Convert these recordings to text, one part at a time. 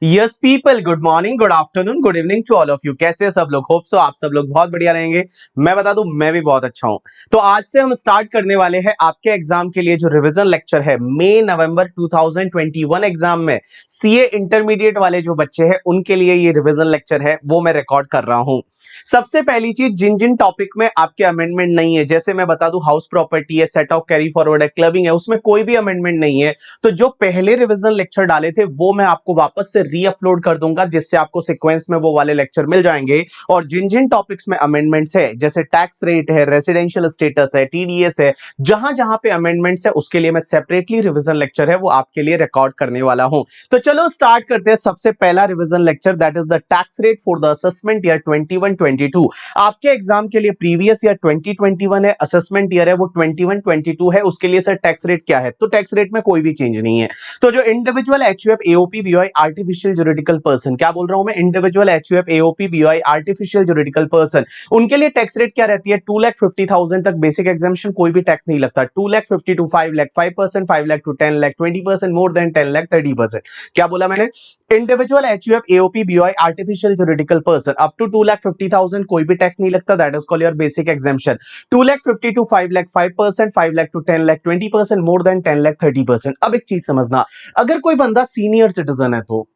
Yes people, good morning, good afternoon, good evening to all of you. कैसे हैं सब लोग? होप सो आप सब लोग बहुत बढ़िया रहेंगे। मैं बता दूं, मैं भी बहुत अच्छा हूं। तो आज से हम स्टार्ट करने वाले हैं आपके एग्जाम के लिए जो रिवीजन लेक्चर है मई नवंबर 2021 एग्जाम में सीए इंटरमीडिएट वाले जो बच्चे हैं उनके लिए ये रिवीजन लेक्चर है वो मैं रिकॉर्ड कर रहा हूं। सबसे पहली चीज, जिन जिन टॉपिक में आपके अमेंडमेंट नहीं है, जैसे मैं बता दूं हाउस प्रॉपर्टी है, सेट ऑफ कैरी फॉरवर्ड है, क्लबिंग है, उसमें कोई भी अमेंडमेंट नहीं है। तो जो पहले रिवीजन लेक्चर डाले थे वो मैं आपको वापस से री अपलोड कर दूंगा, जिससे आपको सीक्वेंस में वो वाले लेक्चर मिल जाएंगे। और जिन जिन टॉपिक्स में अमेंडमेंट्स है, जैसे टैक्स रेट है, रेसिडेंशियल स्टेटस है, टीडीएस है, जहां जहां पे अमेंडमेंट्स है उसके लिए मैं सेपरेटली रिवीजन लेक्चर है वो आपके लिए रिकॉर्ड करने वाला हूं। तो चलो स्टार्ट करते हैं। सबसे पहला revision lecture, that is the tax rate for the assessment year 21-22। आपके एग्जाम के लिए प्रीवियस ईयर 2021 है, असेसमेंट ईयर है वो 21-22 है। उसके लिए सर टैक्स रेट क्या है? तो टैक्स रेट में कोई भी चेंज नहीं है। तो जो individual HUF AOP BOI artificial juridical person, क्या बोल रहा हूं मैं? Individual HUF AOP BOI artificial juridical person, उनके लिए टैक्स रेट क्या रहती है? 2,50,000 तक बेसिक एग्जामिशन, कोई भी टैक्स नहीं लगता। 2,50,000 टू 5,00,000 5%, 5,00,000 टू 10,00,000 20%, मोर देन 10,00,000 30%। क्या बोला मैंने? Individual HUF AOP BOI artificial juridical person up to 2,50,000 कोई भी टैक्स नहीं लगता, that is called your basic exemption. 2,50,000 to 5,00,000 5%, 5,00,000 to 10,00,000 20%, more than 10,00,000 30%। अब एक चीज समझना, अगर कोई बंदा सीनियर सिटीजन है तो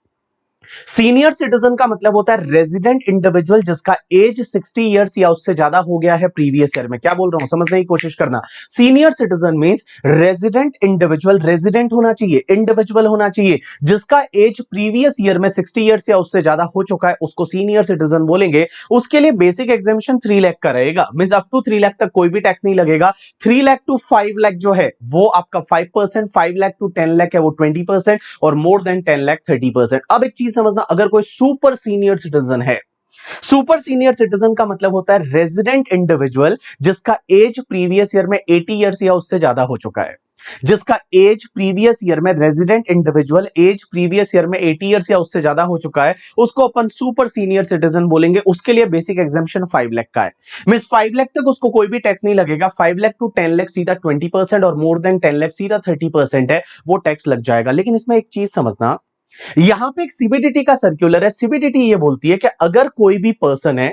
सीनियर सिटीजन का मतलब होता है रेजिडेंट इंडिविजुअल जिसका एज 60 इयर्स या उससे ज्यादा हो गया है प्रीवियस ईयर में। क्या बोल रहा हूं, समझने की कोशिश करना। Senior citizen means resident individual, resident होना चाहिए, इंडिविजुअल होना चाहिए, जिसका एज प्रीवियस ईयर में 60 इयर्स या उससे ज्यादा हो चुका है, उसको सीनियर सिटीजन बोलेंगे। उसके लिए बेसिक एग्जामिशन 3 लाख का रहेगा, मींस अप टू 3 लाख तक कोई भी टैक्स नहीं लगेगा। 3 लाख टू 5 लाख जो है वो आपका 5%, 5 लाख टू 10 लाख है वो 20%, और मोर देन 10 लाख 30%। अब एक चीज समझना, अगर कोई सुपर सीनियर सिटीजन है, सुपर सीनियर सिटीजन का मतलब होता है रेजिडेंट इंडिविजुअल जिसका एज प्रीवियस ईयर में 80 इयर्स या उससे ज्यादा हो चुका है। जिसका एज प्रीवियस ईयर में, resident individual age previous year में 80 इयर्स या उससे ज्यादा हो चुका है, उसको अपन सुपर सीनियर सिटीजन बोलेंगे। उसके लिए बेसिक एग्जामिशन 5 लाख का है, मींस 5 लाख तक उसको कोई भी टैक्स नहीं लगेगा। 5 लाख टू 10 लाख सीधा 20%, और मोर देन 10 लाख सीधा 30% है, वो टैक्स लग जाएगा। लेकिन इसमें एक चीज समझना, यहां पे एक सीबीडीटी का सर्कुलर है। सीबीडीटी ये बोलती है कि अगर कोई भी पर्सन है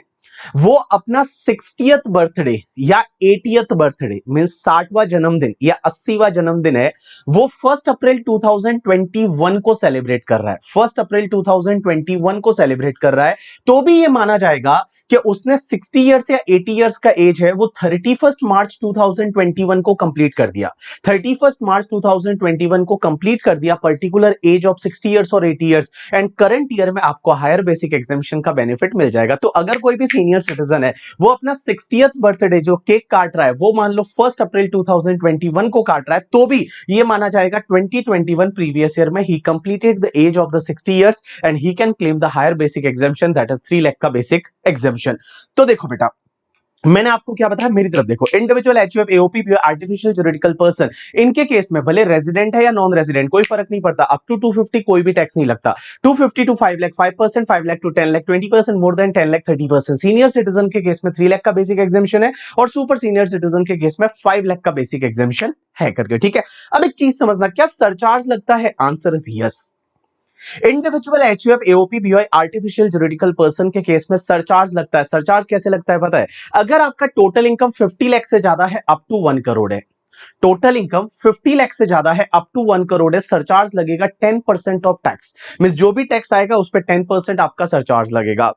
वो अपना 60th बर्थडे या 80th बर्थडे मींस 60वां जन्मदिन या 80वां जन्मदिन है, वो 1 अप्रैल 2021 को सेलिब्रेट कर रहा है, 1 अप्रैल 2021 को सेलिब्रेट कर रहा है, तो भी ये माना जाएगा कि उसने 60 इयर्स या 80 इयर्स का एज है वो 31 मार्च 2021 को कंप्लीट कर दिया। 31 मार्च 2021 को कंप्लीट कर दिया, पर्टिकुलर एज ऑफ 60 इयर्स और 80 इयर्स, एंड करंट ईयर में आपको हायर बेसिक एग्जामिशन का बेनिफिट मिल जाएगा। तो अगर कोई भी सीनियर सिटीजन है वो अपना 60th बर्थडे जो केक काट रहा है वो मान लो 1 अप्रैल 2021 को काट रहा है, तो भी ये माना जाएगा 2021 प्रीवियस ईयर में he completed the age of the 60 years and he can claim the higher basic exemption, that is 3 lakh का बेसिक एग्जामिशन। तो देखो बेटा, मैंने आपको क्या बताया, मेरी तरफ देखो। Individual HUF AOP artificial juridical person, इनके केस में भले रेजिडेंट है या नॉन रेजिडेंट कोई फर्क नहीं पड़ता, अप टू 250 कोई भी टैक्स नहीं लगता। 250 to 5 lakh 5%, 5 lakh to 10 lakh 20%, more than 10 lakh 30%। Senior citizen के केस में 3 लाख का बेसिक एग्जामिशन है, और सुपर सीनियर सिटीजन के केस में 5 लाख का बेसिक एग्जामिशन है करके, ठीक है। अब एक चीज समझना, क्या सरचार्ज लगता है? Answer is yes. Individual HUF AOP BOI artificial juridical person के केस में सरचार्ज लगता है। सरचार्ज कैसे लगता है पता है? अगर आपका टोटल इनकम 50 लाख से ज्यादा है, अप टू 1 करोड़ है, टोटल इनकम 50 लाख से ज्यादा है, अप टू 1 करोड़ है, सरचार्ज लगेगा 10% ऑफ टैक्स, मींस जो भी टैक्स आएगा उस पर 10% आपका सरचार्ज लगेगा।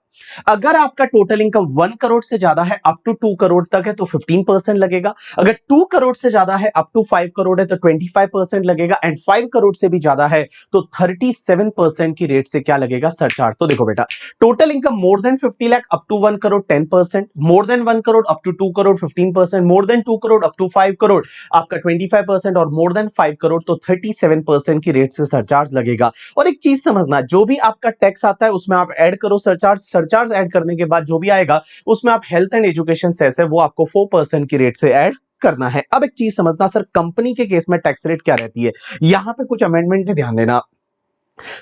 अगर आपका टोटल इनकम 1 करोड़ से ज्यादा है, अप टू 2 करोड़ तक है, तो 15% लगेगा। अगर 2 करोड़ से ज्यादा है, अप टू 5 करोड़ है, तो 25% लगेगा, एंड 5 करोड़ से भी ज्यादा है तो 37% की रेट से क्या लगेगा? सरचार्ज। तो देखो बेटा, total income more than 50 lakh up to 1 crore 10%, more than 1 crore up to 2 crore 15%, more than 2 crore up to 5 crore आपका 25%, और मोर देन 5 करोड़ तो 37% की रेट से सरचार्ज लगेगा। और एक चीज समझना, जो भी आपका टैक्स आता है उसमें आप ऐड करो सरचार्ज, सरचार्ज ऐड करने के बाद जो भी आएगा उसमें आप हेल्थ एंड एजुकेशन सेस है वो आपको 4% की रेट से ऐड करना है। अब एक चीज समझना, सर कंपनी के केस में टैक्स रेट क्या रहती है? यहां पे कुछ अमेंडमेंट है, ध्यान देना।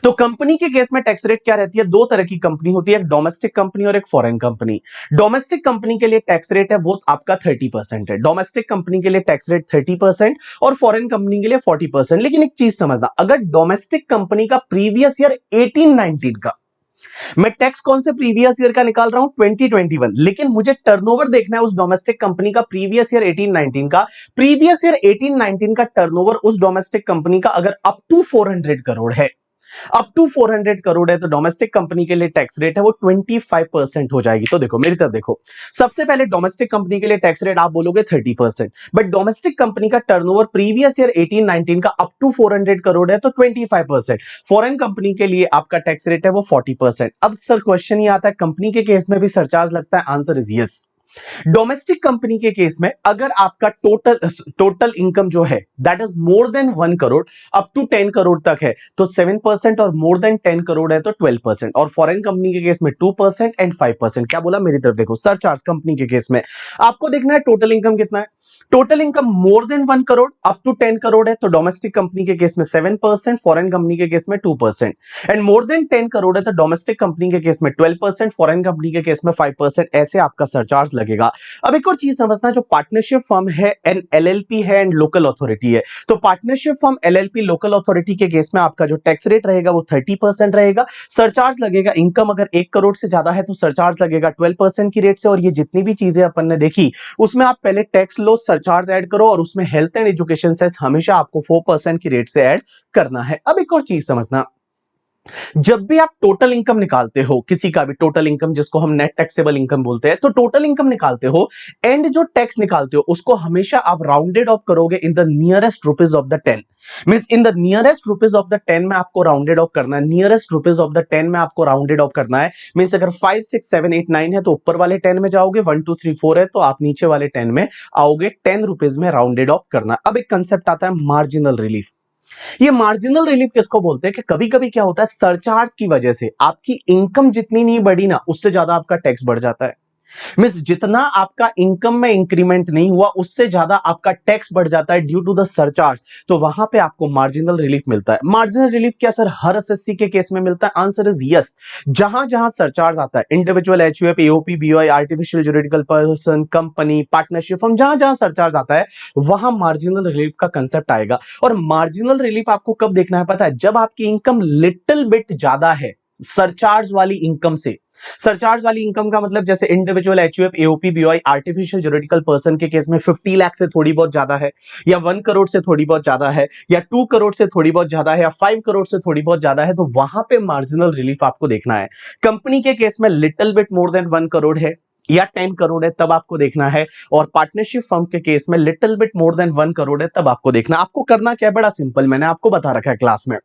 तो कंपनी के केस में टैक्स रेट क्या रहती है, दो तरह की कंपनी होती है, एक डोमेस्टिक कंपनी और एक फॉरेन कंपनी। डोमेस्टिक कंपनी के लिए टैक्स रेट है वो आपका 30% है, डोमेस्टिक कंपनी के लिए टैक्स रेट 30% और फॉरेन कंपनी के लिए 40%। लेकिन एक चीज समझना, अगर डोमेस्टिक कंपनी का प्रीवियस ईयर 18-19 का, मैं टैक्स कौन से प्रीवियस ईयर का निकाल रहा हूं, 2021, लेकिन मुझे टर्नओवर देखना है उस डोमेस्टिक कंपनी का प्रीवियस ईयर 18-19 का, प्रीवियस ईयर 18-19 का टर्नओवर उस डोमेस्टिक कंपनी का अगर अप टू 400 करोड़ है, अप टू 400 करोड़ है, तो डोमेस्टिक कंपनी के लिए टैक्स रेट है वो 25% हो जाएगी। तो देखो मेरी तरफ देखो, सबसे पहले डोमेस्टिक कंपनी के लिए टैक्स रेट आप बोलोगे 30%, बट डोमेस्टिक कंपनी का टर्नओवर प्रीवियस ईयर 18-19 का अप टू 400 करोड़ है तो 25%। फॉरेन कंपनी के लिए आपका टैक्स रेट है वो 40%। अब सर क्वेश्चन ये आता है, कंपनी के केस में भी सरचार्ज लगता है? Answer is yes. Domestic company के केस में अगर आपका टोटल इनकम जो है that is more than 1 crore up to 10 crore तक है तो 7%, और मोर देन 10 करोड़ है तो 12%, और फॉरेन कंपनी के केस में 2% एंड 5%। क्या बोला, मेरी तरफ देखो, सरचार्ज कंपनी के केस में आपको देखना है टोटल इनकम कितना है। Total income more than 1 crore up to 10 crore है तो डोमेस्टिक कंपनी के केस में 7%, फॉरेन कंपनी के केस में 2%, एंड मोर देन 10 करोड़ है तो डोमेस्टिक कंपनी के केस में 12%, फॉरेन कंपनी के केस में 5%। ऐसे आपका सरचार्ज लगेगा। अब एक और चीज समझना, जो पार्टनरशिप फर्म है एंड एलएलपी है एंड लोकल अथॉरिटी है, तो partnership firm, LLP, local authority के केस में आपका जो टैक्स रेट रहेगा वो 30% रहेगा। सरचार्ज लगेगा, इनकम अगर 1 करोड़ से ज्यादा है तो सरचार्ज लगेगा 12% की रेट से। और ये जितनी भी चीजें अपन ने देखी उसमें आप पहले टैक्स लो, सरचार्ज ऐड करो, और उसमें हेल्थ एंड एजुकेशन सेस हमेशा आपको 4% की रेट से ऐड करना है। अब एक और चीज समझना, जब भी आप टोटल इनकम निकालते हो, किसी का भी टोटल इनकम जिसको हम नेट टैक्सेबल इनकम बोलते हैं, तो टोटल इनकम निकालते हो एंड जो टैक्स निकालते हो उसको हमेशा आप राउंडेड ऑफ करोगे in the nearest rupees of the 10। Means in the nearest rupees of the 10 में आपको राउंडेड ऑफ करना है, नियरेस्ट रुपीज ऑफ द 10 में आपको राउंडेड ऑफ करना है। मींस अगर 5 6 7 8 9 है तो ऊपर वाले 10 में जाओगे, 1 2 3 4 है तो आप नीचे वाले 10 में आओगे, 10 रुपीज में राउंडेड ऑफ करना। अब एक कंसेप्ट आता है मार्जिनल रिलीफ। ये मार्जिनल रिलीफ किसको बोलते हैं कि कभी कभी क्या होता है, सरचार्ज की वजह से आपकी इनकम जितनी नहीं बढ़ी ना, उससे ज्यादा आपका टैक्स बढ़ जाता है। मींस जितना आपका इनकम में इंक्रीमेंट नहीं हुआ उससे ज्यादा आपका टैक्स बढ़ जाता है ड्यू टू द सरचार्ज, तो वहां पे आपको मार्जिनल रिलीफ मिलता है। मार्जिनल रिलीफ क्या सर हर एसएससी के केस में मिलता है? Answer is yes. जहां जहां सरचार्ज आता है, individual, HUF, AOP, BOI, artificial juridical person, company, partnership firm, जहां जहां सरचार्ज आता है वहां मार्जिनल रिलीफ का कंसेप्ट आएगा। और मार्जिनल रिलीफ आपको कब देखना है पता है? जब आपकी इनकम लिटिल बिट ज्यादा है सरचार्ज वाली इनकम से। सरचार्ज वाली इनकम का मतलब जैसे individual, HUF, AOP, BOI, artificial juridical person के केस में 50 लाख से थोड़ी बहुत ज्यादा है, या 1 करोड़ से थोड़ी बहुत ज्यादा है, या 2 करोड़ से थोड़ी बहुत ज्यादा है, या 5 करोड़ से थोड़ी बहुत ज्यादा है, तो वहां पे मार्जिनल रिलीफ आपको देखना है। कंपनी के केस में little bit more than 1 crore है या 10 करोड़ है तब आपको देखना है, और पार्टनरशिप फर्म के केस में little bit more than 1 crore है तब आपको देखना। आपको करना क्या है, बड़ा सिंपल, मैंने आपको बता रखा है क्लास में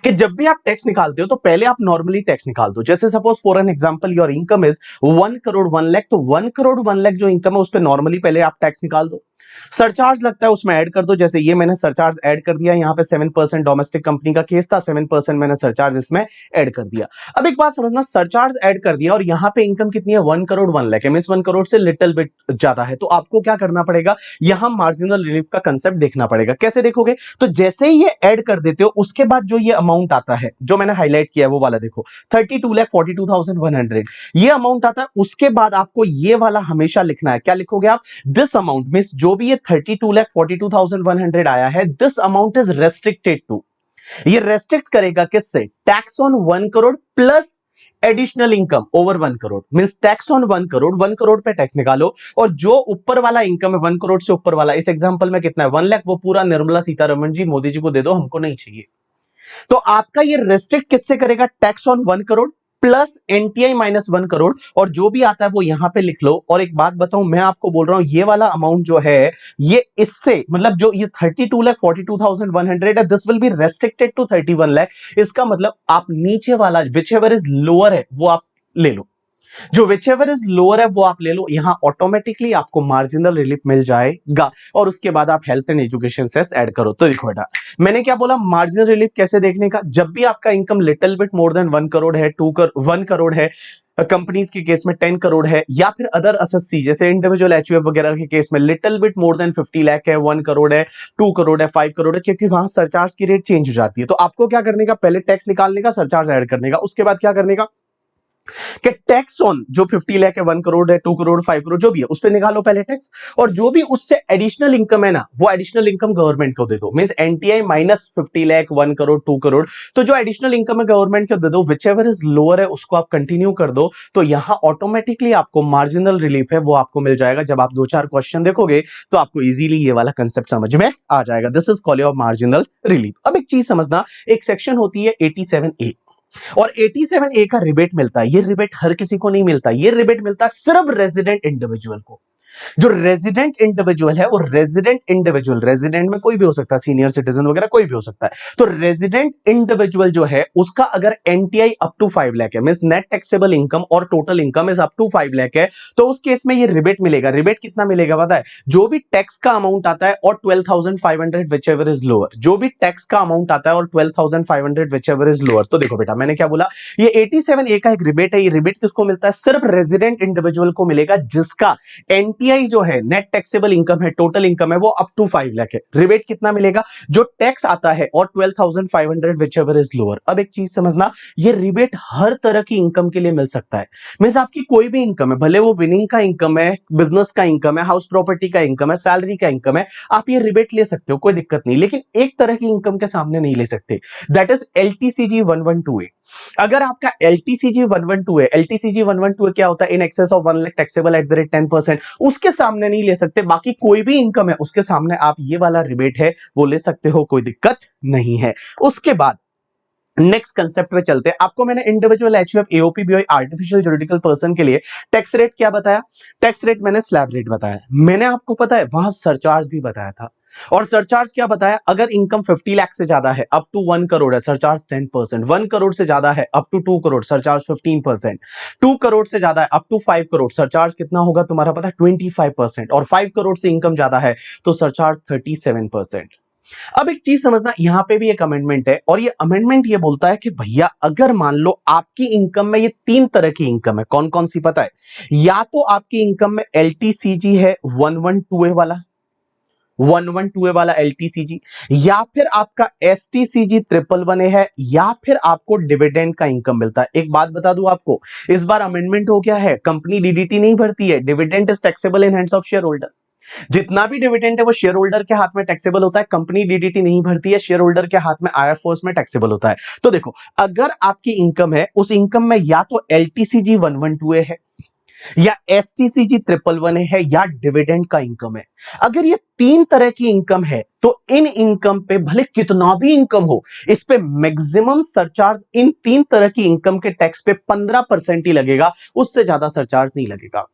कि जब भी आप टैक्स निकालते हो तो पहले आप नॉर्मली टैक्स निकाल दो। जैसे suppose for an example your income is 1 crore 1 lakh, तो 1 करोड़ 1 लाख जो इनकम है उस पर नॉर्मली पहले आप टैक्स निकाल दो। सरचार्ज लगता है उसमें ऐड कर दो, जैसे ये मैंने सरचार्ज ऐड कर दिया, यहाँ पे 7% डोमेस्टिक कंपनी का केस था, 7% मैंने सरचार्ज इसमें ऐड कर दिया। अब एक बात समझना, सरचार्ज ऐड कर दिया और यहाँ पे इनकम कितनी है, 1 करोड़ 1 लाख है, मींस 1 करोड़ से लिटिल बिट ज्यादा है, तो आपको क्या करना पड़ेगा, यहां मार्जिनल रिलीफ का कंसेप्ट देखना पड़ेगा। कैसे देखोगे, तो जैसे ही ये ऐड कर देते हो उसके बाद जो ये अमाउंट आता है जो मैंने हाईलाइट किया है वो वाला देखो, 32,42,100 ये अमाउंट आता है, उसके बाद आपको ये वाला हमेशा लिखना है। क्या लिखोगे आप, दिस अमाउंट मींस जो भी ये 32,42,100 आया है, this amount is restricted to, ये रेस्ट्रिक्ट करेगा किससे, tax on 1 crore plus additional income over 1 crore, means tax on 1 crore, 1 crore पे टैक्स निकालो, और जो ऊपर वाला इनकम है 1 करोड़ से ऊपर वाला, इस एग्जांपल में कितना है 1 लाख, वो पूरा निर्मला सीतारमण जी, मोदी जी को दे दो, हमको नहीं चाहिए। तो आपका ये रेस्ट्रिक्ट किससे करेगा, tax on 1 crore plus NTI minus 1 crore, और जो भी आता है वो यहां पे लिख लो। और एक बात बताऊं, मैं आपको बोल रहा हूं ये वाला अमाउंट जो है ये इससे मतलब जो ये 32,42,100 है, this will be restricted to 31 lakh. इसका मतलब आप नीचे वाला विच एवर इज लोअर है वो आप ले लो। जो विच एवर इज लोअर है वो आप ले लो, यहां ऑटोमेटिकली आपको मार्जिनल रिलीफ मिल जाएगा। और उसके बाद आप health and education cess add करो। तो देखो बेटा, मैंने क्या बोला, मार्जिनल रिलीफ कैसे देखने का, जब भी आपका income little bit more than 1 crore है, 1 करोड़ है, कंपनीज के केस में 10 करोड़ है, या फिर अदर एसएससी जैसे इंडिविजुअल एचयूएफ वगैरह के केस में little bit more than 50 lakh है, 1 करोड़ है, 2 करोड़ है, 5 करोड़ है, क्योंकि वहां सरचार्ज की रेट चेंज हो जाती है। तो आपको क्या करने का, पहले टैक्स निकालने का, सरचार्ज ऐड करने का, उसके बाद क्या करने का कि टैक्स ऑन जो 50 लाख है, 1 करोड़ है, 2 करोड़, 5 करोड़ जो भी है उस पे निकालो पहले टैक्स, और जो भी उससे एडिशनल इनकम है ना वो एडिशनल इनकम गवर्नमेंट को दे दो। Means NTI minus 50 lakh, 1 crore, 2 crore, तो जो एडिशनल इनकम है गवर्नमेंट को दे दो, विच एवर इज लोअर है उसको आप कंटिन्यू कर दो। तो यहां ऑटोमेटिकली आपको मार्जिनल रिलीफ है वो आपको मिल जाएगा। जब आप 2-4 क्वेश्चन देखोगे तो आपको इजीली ये वाला कंसेप्ट समझ में आ जाएगा। This is called your marginal relief. अब एक चीज समझना, एक सेक्शन होती है 87A, और 87A का रिबेट मिलता है। ये रिबेट हर किसी को नहीं मिलता, ये रिबेट मिलता है सिर्फ रेजिडेंट इंडिविजुअल को। जो रेजिडेंट इंडिविजुअल है वो रेजिडेंट में कोई भी हो सकता है, सीनियर सिटीजन वगैरह कोई भी हो सकता है। तो रेजिडेंट इंडिविजुअल जो है उसका अगर एनटीआई अप टू 5 लाख है, मींस नेट टैक्सेबल इनकम और total income is up to 5 lakh है, तो उस केस में ये रिबेट मिलेगा। रिबेट कितना मिलेगा पता है, जो भी टैक्स का अमाउंट आता है और 12,500 विच एवर इज लोअर, जो भी टैक्स का अमाउंट आता है और 12,500 विच एवर इज लोअर। तो देखो बेटा, मैंने क्या बोला, ये 87A का एक रिबेट है। ये रिबेट किसको मिलता है, सिर्फ रेजिडेंट इंडिविजुअल को मिलेगा जिसका एनटीआई जो है नेट टैक्सेबल इनकम है, टोटल इनकम है, वो अप टू 5 लाख है। रिबेट कितना मिलेगा, जो टैक्स आता है और 12,500 विच एवर इज लोअर। अब एक चीज समझना, ये रिबेट हर तरह की इनकम के लिए मिल सकता है। मींस आपकी कोई भी इनकम है, भले वो विनिंग का इनकम है, बिजनेस का इनकम है, हाउस प्रॉपर्टी का इनकम है, सैलरी का इनकम है, आप ये रिबेट ले सकते हो, कोई दिक्कत नहीं। लेकिन एक तरह की इनकम के सामने नहीं ले सकते, दैट इज एलटीसीजी 112A। अगर आपका एलटीसीजी 112 है, एलटीसीजी 112 क्या होता है, in excess of 1 lakh taxable at the rate 10%, उसके सामने नहीं ले सकते। बाकी कोई भी इनकम है उसके सामने आप ये वाला रिबेट है वो ले सकते हो, कोई दिक्कत नहीं है। उसके बाद नेक्स्ट कंसेप्ट पे चलते हैं। आपको मैंने individual HUF, AOP, BOI, artificial juridical person के लिए टैक्स रेट क्या बताया, टैक्स रेट मैंने स्लैब रेट बताया। मैंने आपको पता है वहां सरचार्ज भी बताया था, और सरचार्ज क्या बताया, अगर इनकम 50 लाख से ज्यादा है, अप टू 1 करोड़ है, सरचार्ज 10%, 1 करोड़ से ज्यादा है, up to 2 crore, surcharge 15%, 2 crore से ज्यादा है, अप टू 5 करोड़, सरचार्ज कितना होगा तुम्हारा पता है, 25%, और 5 करोड़ से इनकम ज्यादा है तो सरचार्ज 37%। अब एक चीज समझना, यहां पे भी एक अमेंडमेंट है, और ये अमेंडमेंट ये बोलता है कि भैया अगर मान लो आपकी इनकम में ये 3 तरह की इनकम है, कौन कौन सी पता है, या तो आपकी इनकम में एलटीसीजी है 112A वाला, 112A वाला एलटीसीजी, या फिर आपका एसटीसीजी 111A है, या फिर आपको डिविडेंड का इनकम मिलता है। एक बात बता दूं आपको, इस बार अमेंडमेंट हो गया है, कंपनी डीडीटी नहीं भरती है, dividend is taxable in hands of share holder. जितना भी डिविडेंड है वो शेयर होल्डर के हाथ में टैक्सेबल होता है, कंपनी डीडीटी नहीं भरती है, शेयर होल्डर के हाथ में आईएफओएस में टैक्सेबल होता है। तो देखो, अगर आपकी इनकम है, उस इनकम में या तो एलटीसीजी 112A है, या एसटीसीजी 111A है, या डिविडेंड का इनकम है। अगर ये 3 तरह की इनकम है तो इन इनकम पे भले कितना भी इनकम हो, इस पे मैक्सिमम सरचार्ज इन 3 तरह की इनकम के टैक्स पे 15% ही लगेगा, उससे ज्यादा सरचार्ज नहीं लगेगा।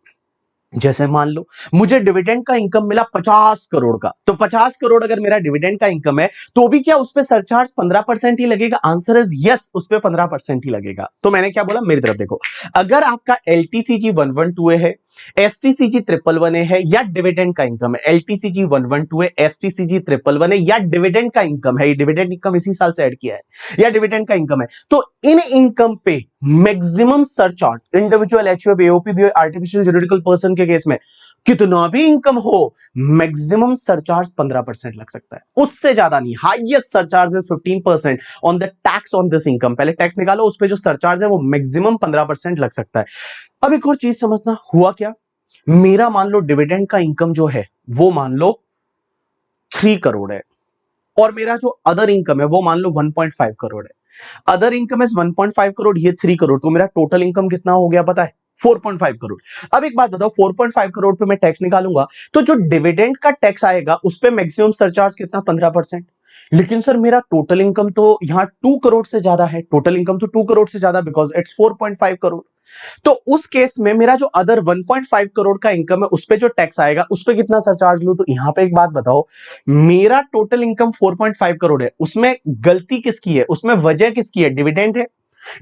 जैसे मान लो मुझे डिविडेंड का इनकम मिला 50 करोड़ का, तो 50 करोड़ अगर मेरा डिविडेंड का इनकम है तो भी क्या उस पे सरचार्ज 15% ही लगेगा? आंसर इज यस, उस पे 15% ही लगेगा। तो मैंने क्या बोला, मेरी तरफ देखो, अगर आपका एलटीसीजी 112A है, एसटीसीजी 111A है, या डिविडेंड का इनकम है, एलटीसीजी 112A, एसटीसीजी 111A, या डिविडेंड का इनकम है, डिविडेंड इनकम इसी साल से ऐड किया है, या डिविडेंड का इनकम है, तो इन इनकम पे maximum surcharge individual HUF, AOP, BOI, artificial juridical person के केस में कितना भी इनकम हो, मैक्सिमम सरचार्ज 15% लग सकता है, उससे ज्यादा नहीं। Highest surcharge is 15% on the tax on this income. पहले टैक्स निकालो, उस पे जो सरचार्ज है वो मैक्सिमम 15% लग सकता है। अब एक और चीज समझना, हुआ क्या, मेरा मान लो डिविडेंड का इनकम जो है वो मान लो 3 करोड़ है, और मेरा जो अदर इनकम है वो मान लो 1.5 करोड़ है। अदर इनकम इज 1.5 करोड़, ये 3 करोड़, तो मेरा टोटल इनकम कितना हो गया पता है, 4.5 करोड़। अब एक बात बताओ, 4.5 करोड़ पे मैं टैक्स निकालूंगा तो जो डिविडेंड का टैक्स आएगा उस पे मैक्सिमम सरचार्ज कितना, 15%। लेकिन सर मेरा टोटल इनकम तो यहां 2 करोड़ से ज्यादा है, टोटल इनकम तो 2 करोड़ से ज्यादा, बिकॉज इट्स 4.5 करोड़। तो उस केस में मेरा जो अदर 1.5 करोड़ का इनकम है उस पे जो टैक्स आएगा उस पे कितना सरचार्ज लूं? तो यहां पे एक बात बताओ, मेरा टोटल इनकम 4.5 करोड़ है, उसमें गलती किसकी है, उसमें वजह किसकी है, डिविडेंड है।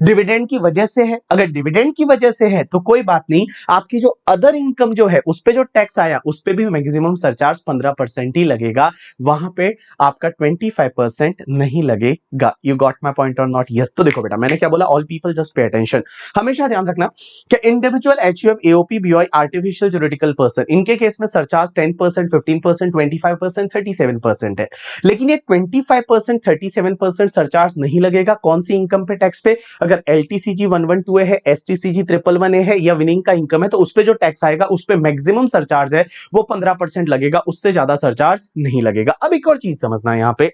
डिविडेंड की वजह से है, अगर डिविडेंड की वजह से है तो कोई बात नहीं, आपकी जो अदर इनकम जो है उस पे जो टैक्स आया उस पे भी मैक्सिमम सरचार्ज 15% ही लगेगा, वहां पे आपका 25% नहीं लगेगा। यू गॉट माय पॉइंट और नॉट? यस। तो देखो बेटा, मैंने क्या बोला, all people just pay attention. हमेशा ध्यान रखना कि individual, HUF, AOP, BOI, artificial juridical person, इनके केस में सरचार्ज 10%, 15%, 25%, 37% है। लेकिन ये 25%, 37% सरचार्ज नहीं लगेगा कौन सी इनकम पे, टैक्स पे? अगर एलटीसीजी 112 है, एसटीसीजी 111 है या विनिंग का इनकम है, तो उस पे जो टैक्स आएगा उस पे मैक्सिमम सरचार्ज है वो 15% लगेगा, उससे ज्यादा सरचार्ज नहीं लगेगा। अब एक और चीज समझना है यहां पे,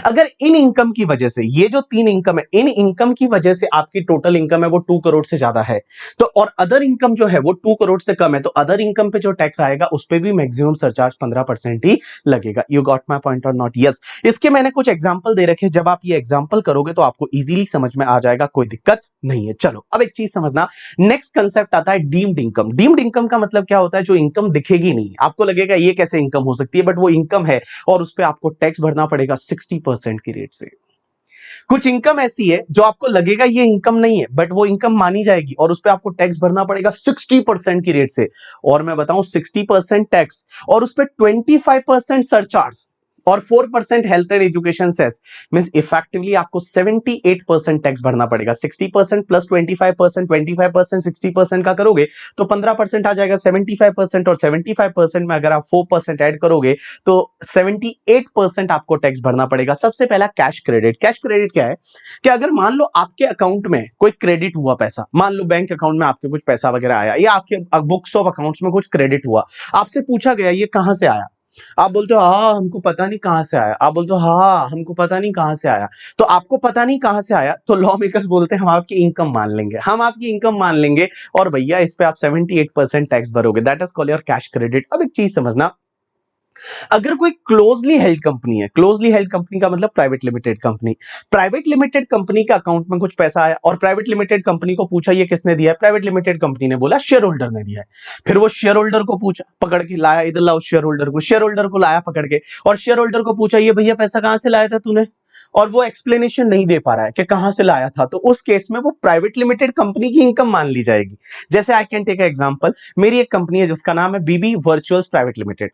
अगर इन इनकम की वजह से, ये जो 3 इनकम है, इन इनकम की वजह से आपकी टोटल इनकम है वो 2 करोड़ से ज्यादा है, तो और अदर इनकम जो है वो 2 करोड़ से कम है, तो अदर इनकम पे जो टैक्स आएगा उस पे भी मैक्सिमम सरचार्ज 15% ही लगेगा। यू गॉट माय पॉइंट और नॉट? यस। इसके मैंने कुछ एग्जांपल दे रखे, जब आप ये एग्जांपल करोगे तो आपको इजीली समझ में आ जाएगा, कोई दिक्कत नहीं है। चलो अब एक चीज समझना, नेक्स्ट कंसेप्ट आता है डीम्ड इनकम। डीम्ड इनकम का मतलब क्या होता है? जो इनकम दिखेगी नहीं, आपको लगेगा ये कैसे इनकम हो सकती है, बट वो इनकम है और उस पर आपको टैक्स भरना पड़ेगा 60% की रेट से। कुछ इनकम ऐसी है जो आपको लगेगा ये इनकम नहीं है, बट वो इनकम मानी जाएगी और उस पर आपको टैक्स भरना पड़ेगा 60% की रेट से। और मैं बताऊं, 60% टैक्स और उस पर 25% सरचार्ज और 4% health and education cess, means effectively आपको 78% टैक्स भरना पड़ेगा। 60% प्लस 25%, 25% 60% का करोगे तो 15% आ जाएगा, 75%, और 75% में अगर आप 4% ऐड करोगे तो 78% आपको टैक्स भरना पड़ेगा। सबसे पहला कैश क्रेडिट। कैश क्रेडिट क्या है कि अगर मान लो आपके अकाउंट में कोई क्रेडिट हुआ पैसा, मान लो बैंक अकाउंट में आपके कुछ पैसा वगैरह आया या आपके बुक्स ऑफ अकाउंट्स में कुछ क्रेडिट हुआ, आपसे पूछा गया ये कहां से आया, आप बोलते हो हाँ हमको पता नहीं कहां से आया, आप बोलते हो हाँ हमको पता नहीं कहां से आया, तो आपको पता नहीं कहां से आया, तो लॉ मेकर्स बोलते हैं हम आपकी इनकम मान लेंगे, हम आपकी इनकम मान लेंगे और भैया इस पे आप 78% टैक्स भरोगे। That is called your cash credit. अब एक चीज समझना, अगर कोई क्लोजली हेल्ड कंपनी है, क्लोजली हेल्ड कंपनी का मतलब private limited company, private limited company के अकाउंट में कुछ पैसा आया और प्राइवेट लिमिटेड कंपनी को पूछा ये किसने दिया है, प्राइवेट लिमिटेड कंपनी ने बोला शेयर होल्डर ने दिया है। फिर वो शेयर होल्डर को पूछा, पकड़ के लाया, इधर लाओ शेयर होल्डर को, शेयर होल्डर को लाया पकड़ के, और शेयर होल्डर को पूछा ये भैया पैसा कहां से लाया था तूने, और वो एक्सप्लेनेशन नहीं दे पा रहा है कि कहां से लाया था, तो उस केस में वो प्राइवेट लिमिटेड कंपनी की इनकम मान ली जाएगी। जैसे आई कैन टेक एग्जांपल, मेरी एक कंपनी है जिसका नाम है बीबी वर्चुअल्स प्राइवेट लिमिटेड।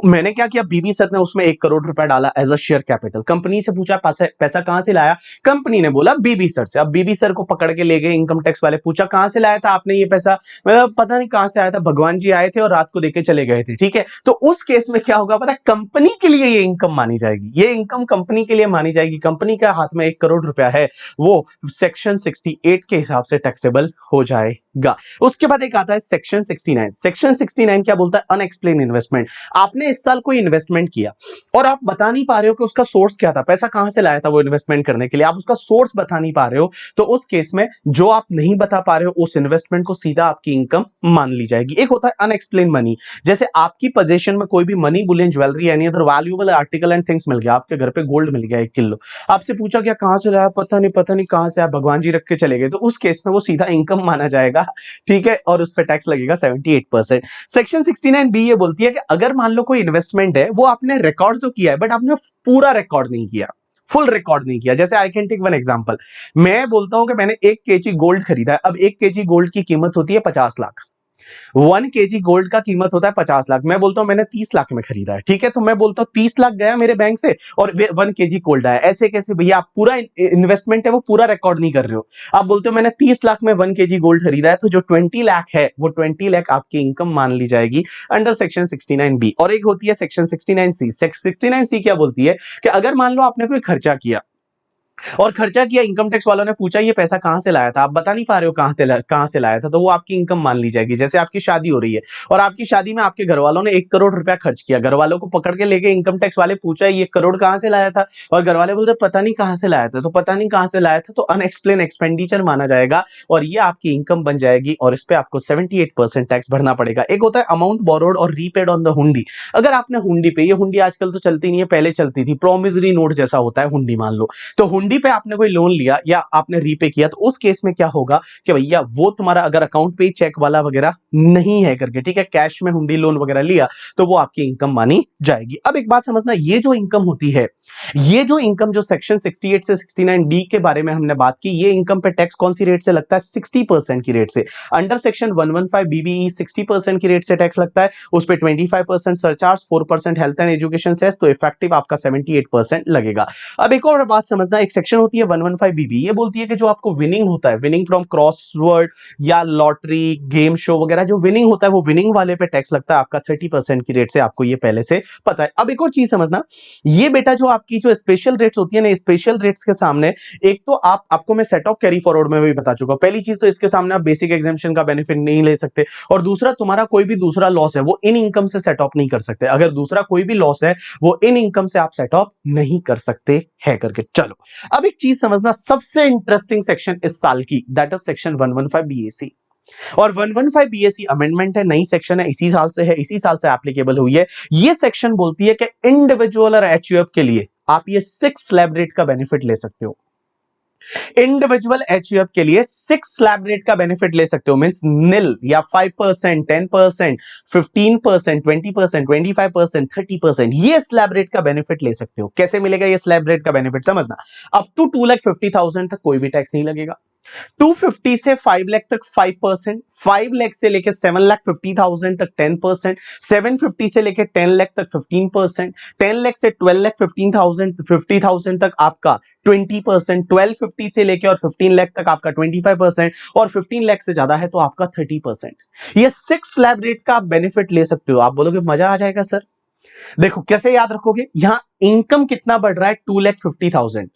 मैंने क्या किया, बीबी सर ने उसमें 1 करोड़ रुपया डाला as a share capital. Company से पूछा पैसा कहां से लाया, कंपनी ने बोला बीबी सर से। अब बीबी सर को पकड़ के ले गए इनकम टैक्स वाले, पूछा कहां से लाया था आपने ये पैसा, मतलब पता नहीं कहां से आया था, भगवान जी आए थे और रात को देके चले गए थे, ठीक है। तो उस केस में क्या होगा पता है, कंपनी के लिए ये इनकम मानी जाएगी, ये इनकम कंपनी के लिए मानी जाएगी। कंपनी के हाथ में 1 करोड़ रुपया है, वो सेक्शन 68 के हिसाब से टैक्सेबल हो जाएगा। उसके बाद एक आता है सेक्शन 69। सेक्शन 69 क्या बोलता है, अनएक्सप्लेन इन्वेस्टमेंट। आपने इस साल कोई इन्वेस्टमेंट किया और आप बता नहीं पा रहे हो कि उसका सोर्स क्या था, पैसा कहां से लाया था वो इन्वेस्टमेंट करने के लिए, आप उसका सोर्स बता नहीं पा रहे हो, तो उस केस में जो आप नहीं बता पा रहे हो उस इन्वेस्टमेंट को सीधा आपकी इनकम मान ली जाएगी। एक होता है अनएक्सप्लेन मनी, जैसे आपकी पोजीशन में कोई भी money, bullion, jewellery, any other valuable article and things मिल गया, आपके घर पे गोल्ड मिल गया 1 किलो, आपसे पूछा गया कहां से लाया, पता नहीं कहां से, आप भगवान जी रख के चले गए, तो उस केस में वो सीधा इनकम माना जाएगा, ठीक है, और उस पर टैक्स लगेगा 78%। सेक्शन 69 बी ये बोलती है कि अगर मान लो कोई इन्वेस्टमेंट है, वो आपने रिकॉर्ड तो किया है बट आपने पूरा रिकॉर्ड नहीं किया, फुल रिकॉर्ड नहीं किया। जैसे I can take one example, मैं बोलता हूं कि मैंने 1 केजी गोल्ड खरीदा है। अब 1 केजी गोल्ड की कीमत होती है 50 लाख, 1 केजी गोल्ड का कीमत होता है 50 लाख। मैं बोलता हूं मैंने 30 लाख में खरीदा है, ठीक है, तो मैं बोलता हूं 30 लाख गया मेरे बैंक से और 1 केजी गोल्ड आया। ऐसे कैसे भैया, आप पूरा इन्वेस्टमेंट है वो पूरा रिकॉर्ड नहीं कर रहे हो। आप बोलते हो मैंने 30 लाख में 1 केजी गोल्ड खरीदा है, तो जो 20 लाख है वो 20 लाख आपकी इनकम मान ली जाएगी अंडर सेक्शन 69 बी। और एक होती है सेक्शन 69 सी। 69 सी क्या बोलती है कि अगर मान लो आपने कोई खर्चा किया और खर्चा किया, इनकम टैक्स वालों ने पूछा ये पैसा कहां से लाया था, आप बता नहीं पा रहे हो कहां से लाया था, तो वो आपकी इनकम मान ली जाएगी। जैसे आपकी शादी हो रही है और आपकी शादी में आपके घर वालों ने 1 करोड़ रुपया खर्च किया, घर वालों को पकड़ के लेके इनकम टैक्स वाले पूछा ये 1 करोड़ कहां से लाया था, और घर वाले बोलते पता नहीं कहां से लाया था, तो पता नहीं कहां से लाया था, तो अनएक्सप्लेन एक्सपेंडिचर माना जाएगा और ये आपकी इनकम बन जाएगी और इस पे आपको 78% टैक्स भरना पड़ेगा। एक होता है अमाउंट बोरोड और रीपेड ऑन द हुंडी। अगर आपने हुंडी पे, ये हुंडी आजकल तो चलती नहीं है, पहले चलती थी, प्रोमिसरी नोट जैसा होता है हुंडी मान लो, तो हुंडी पे आपने कोई लोन लिया या आपने रीपे किया, तो उस केस में क्या होगा कि भैया वो तुम्हारा अगर अकाउंट पे चेक वाला वगैरह नहीं है करके, ठीक है, कैश में हुंडी लोन वगैरह लिया तो वो आपकी इनकम मानी जाएगी। अब एक बात समझना, ये जो इनकम होती है, ये जो इनकम जो सेक्शन 68 से 69 डी के बारे में हमने बात की, ये इनकम पे टैक्स कौन सी रेट से लगता है? 60% की रेट से। अंडर सेक्शन 115 बीबीई 60% की रेट से टैक्स लगता है, उस पे 25% surcharge, 4% health and education cess, तो इफेक्टिव आपका 78% लगेगा। अब एक और बात समझना, एक सेक्शन होती है 115 बीबी, ये बोलती है कि जो आपको विनिंग होता है, विनिंग फ्रॉम क्रॉसवर्ड या लॉटरी गेम शो वगैरह, जो विनिंग होता है वो विनिंग वाले पे टैक्स लगता है आपका 30% की रेट से, आपको ये पहले से पता है। अब एक और चीज समझना, ये बेटा जो आपकी जो स्पेशल रेट्स होती है ना, स्पेशल रेट्स के सामने एक तो आपको मैं सेट ऑफ कैरी फॉरवर्ड में भी बता चुका हूं। पहली चीज तो इसके सामने आप बेसिक एग्जामिशन का बेनिफिट नहीं ले सकते, और दूसरा तुम्हारा कोई भी दूसरा लॉस है वो इन इनकम से सेट ऑफ नहीं कर सकते। अगर दूसरा कोई भी लॉस है वो इन इनकम से आप सेट ऑफ नहीं कर सकते है करके। चलो अब एक चीज समझना, सबसे इंटरेस्टिंग सेक्शन इस साल की, दैट इज सेक्शन 115 बीएसी। और 115 बीएससी अमेंडमेंट है, नई सेक्शन है, इसी साल से है, इसी साल से एप्लीकेबल हुई है। ये सेक्शन बोलती है कि इंडिविजुअल और एचयूएफ के लिए आप ये 6 स्लैब रेट का बेनिफिट ले सकते हो। इंडिविजुअल एचयूएफ के लिए 6 स्लैब रेट का बेनिफिट ले सकते हो, मींस निल या 5%, 10%, 15%, 20%, 25%, 30%, ये स्लैब रेट का बेनिफिट ले सकते हो। कैसे मिलेगा ये स्लैब रेट का बेनिफिट? समझना, अप टू 2,50,000 तक कोई भी टैक्स नहीं लगेगा। 250 से 5 लाख तक 5%, 5 लाख से लेकर 7,50,000 तक 10%, 750 से लेकर 10 लाख तक 15%, 10 लाख से 12 लाख 50,000 तक आपका 20%, 1250 से लेकर और 15 लाख तक आपका 25%, और 15 लाख से ज्यादा है तो आपका 30%। ये 6 स्लैब रेट का आप बेनिफिट ले सकते हो। आप बोलोगे मजा आ जाएगा सर, देखो कैसे याद रखोगे, यहां इनकम कितना बढ़ रहा है? 2,50,000,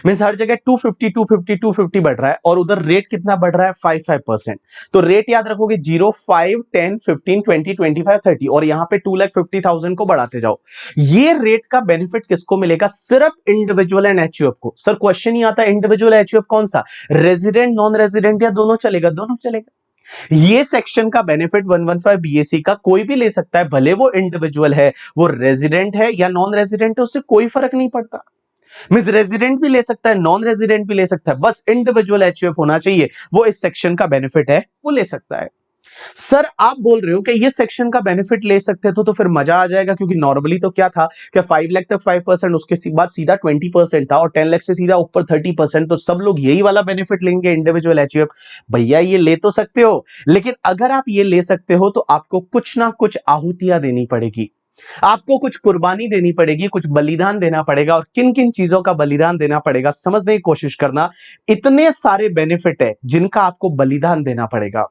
मींस हर जगह 250 250 250 बढ़ रहा है, और उधर रेट कितना बढ़ रहा है? 5%। तो रेट याद रखोगे 0, 5, 10, 15, 20, 25, 30, और यहां पे 2,50,000 को बढ़ाते जाओ। ये रेट का बेनिफिट किसको मिलेगा? सिर्फ इंडिविजुअल एंड एचयूएफ को। सर क्वेश्चन ही आता है इंडिविजुअल एचयूएफ कौन सा, रेजिडेंट, नॉन रेजिडेंट या दोनों चलेगा? दोनों चलेगा। ये सेक्शन का बेनिफिट 115 बीएससी का कोई भी ले सकता है, भले वो इंडिविजुअल है, वो रेजिडेंट है या नॉन रेजिडेंट है, उससे कोई फर्क नहीं पड़ता। मींस रेजिडेंट भी ले सकता है, नॉन रेजिडेंट भी ले सकता है, बस इंडिविजुअल एचयूएफ होना चाहिए, वो इस सेक्शन का बेनिफिट है वो ले सकता है। सर आप बोल रहे हो कि ये सेक्शन का बेनिफिट ले सकते तो फिर मजा आ जाएगा, क्योंकि नॉर्मली तो क्या था कि 5 लाख तक 5%, उसके बाद सीधा 20% था, और 10 लाख से सीधा ऊपर 30%, तो सब लोग यही वाला बेनिफिट लेंगे इंडिविजुअल एचयूएफ। भैया ये ले तो सकते हो, लेकिन अगर आप ये ले सकते हो तो आपको कुछ ना कुछ आहुतियां देनी पड़ेगी, आपको कुछ कुर्बानी देनी पड़ेगी, कुछ बलिदान देना पड़ेगा। और किन किन चीजों का बलिदान देना पड़ेगा समझने की कोशिश करना। इतने सारे बेनिफिट है जिनका आपको बलिदान देना पड़ेगा।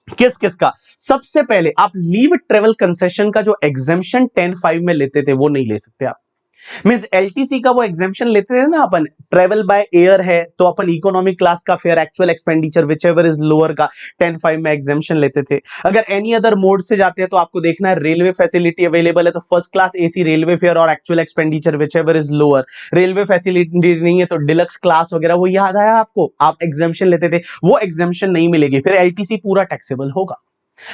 किस किस का? सबसे पहले आप लीव ट्रेवल कंसेशन का जो एग्जेम्पशन 10(5) में लेते थे वो नहीं ले सकते आप। मींस एलटीसी का वो एग्जेम्पशन लेते थे ना अपन, ट्रेवल बाय एयर है तो अपन इकोनॉमिक क्लास का fair actual expenditure whichever is lower का 10(5) में एग्जेम्पशन लेते थे। अगर एनी अदर मोड से जाते हैं तो आपको देखना है रेलवे फैसिलिटी अवेलेबल है तो first class AC railway fare और actual expenditure whichever is lower. Railway facility नहीं है तो डिलक्स क्लास वगैरह, वो याद आया आपको? आप एग्जेम्पशन लेते थे, वो एग्जेम्पशन नहीं मिलेगी, फिर एलटीसी पूरा टैक्सेबल होगा।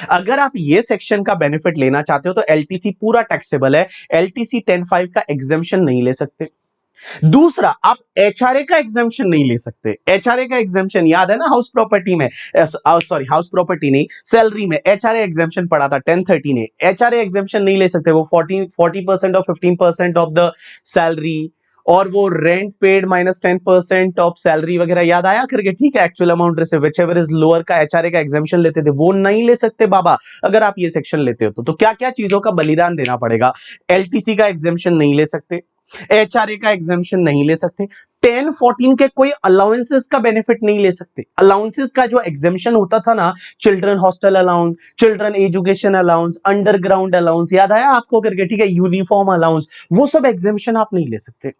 अगर आप ये सेक्शन का बेनिफिट लेना चाहते हो तो एलटीसी पूरा टैक्सेबल है, एलटीसी 10(5) का एग्जेम्पशन नहीं ले सकते। दूसरा, आप एचआरए का एग्जेम्पशन नहीं ले सकते। एचआरए का एग्जेम्पशन याद है ना, हाउस प्रॉपर्टी में, सॉरी हाउस प्रॉपर्टी नहीं, सैलरी में एचआरए एग्जेम्पशन पड़ा था 1030 ने। एचआरए एग्जेम्पशन नहीं ले सकते, वो 40% और 15% ऑफ द सैलरी, और वो रेंट पेड -10% ऑफ सैलरी वगैरह, याद आया करके, ठीक है। Actual amount receive which ever is lower का एचआरए का एग्जेम्पशन लेते थे, वो नहीं ले सकते बाबा। अगर आप ये सेक्शन लेते हो तो क्या क्या चीजों का बलिदान देना पड़ेगा? एलटीसी का एग्जेम्पशन नहीं ले सकते, एचआरए का एग्जेम्पशन नहीं ले सकते, 10-14 के कोई अलाउंसेस का बेनिफिट नहीं ले सकते। अलाउंसेस का जो एग्जेम्पशन होता था ना, children hostel allowance, children education allowance, underground allowance, याद आया आपको करके, ठीक है, यूनिफॉर्म अलाउंस, वो सब एग्जेम्पशन आप नहीं ले सकते,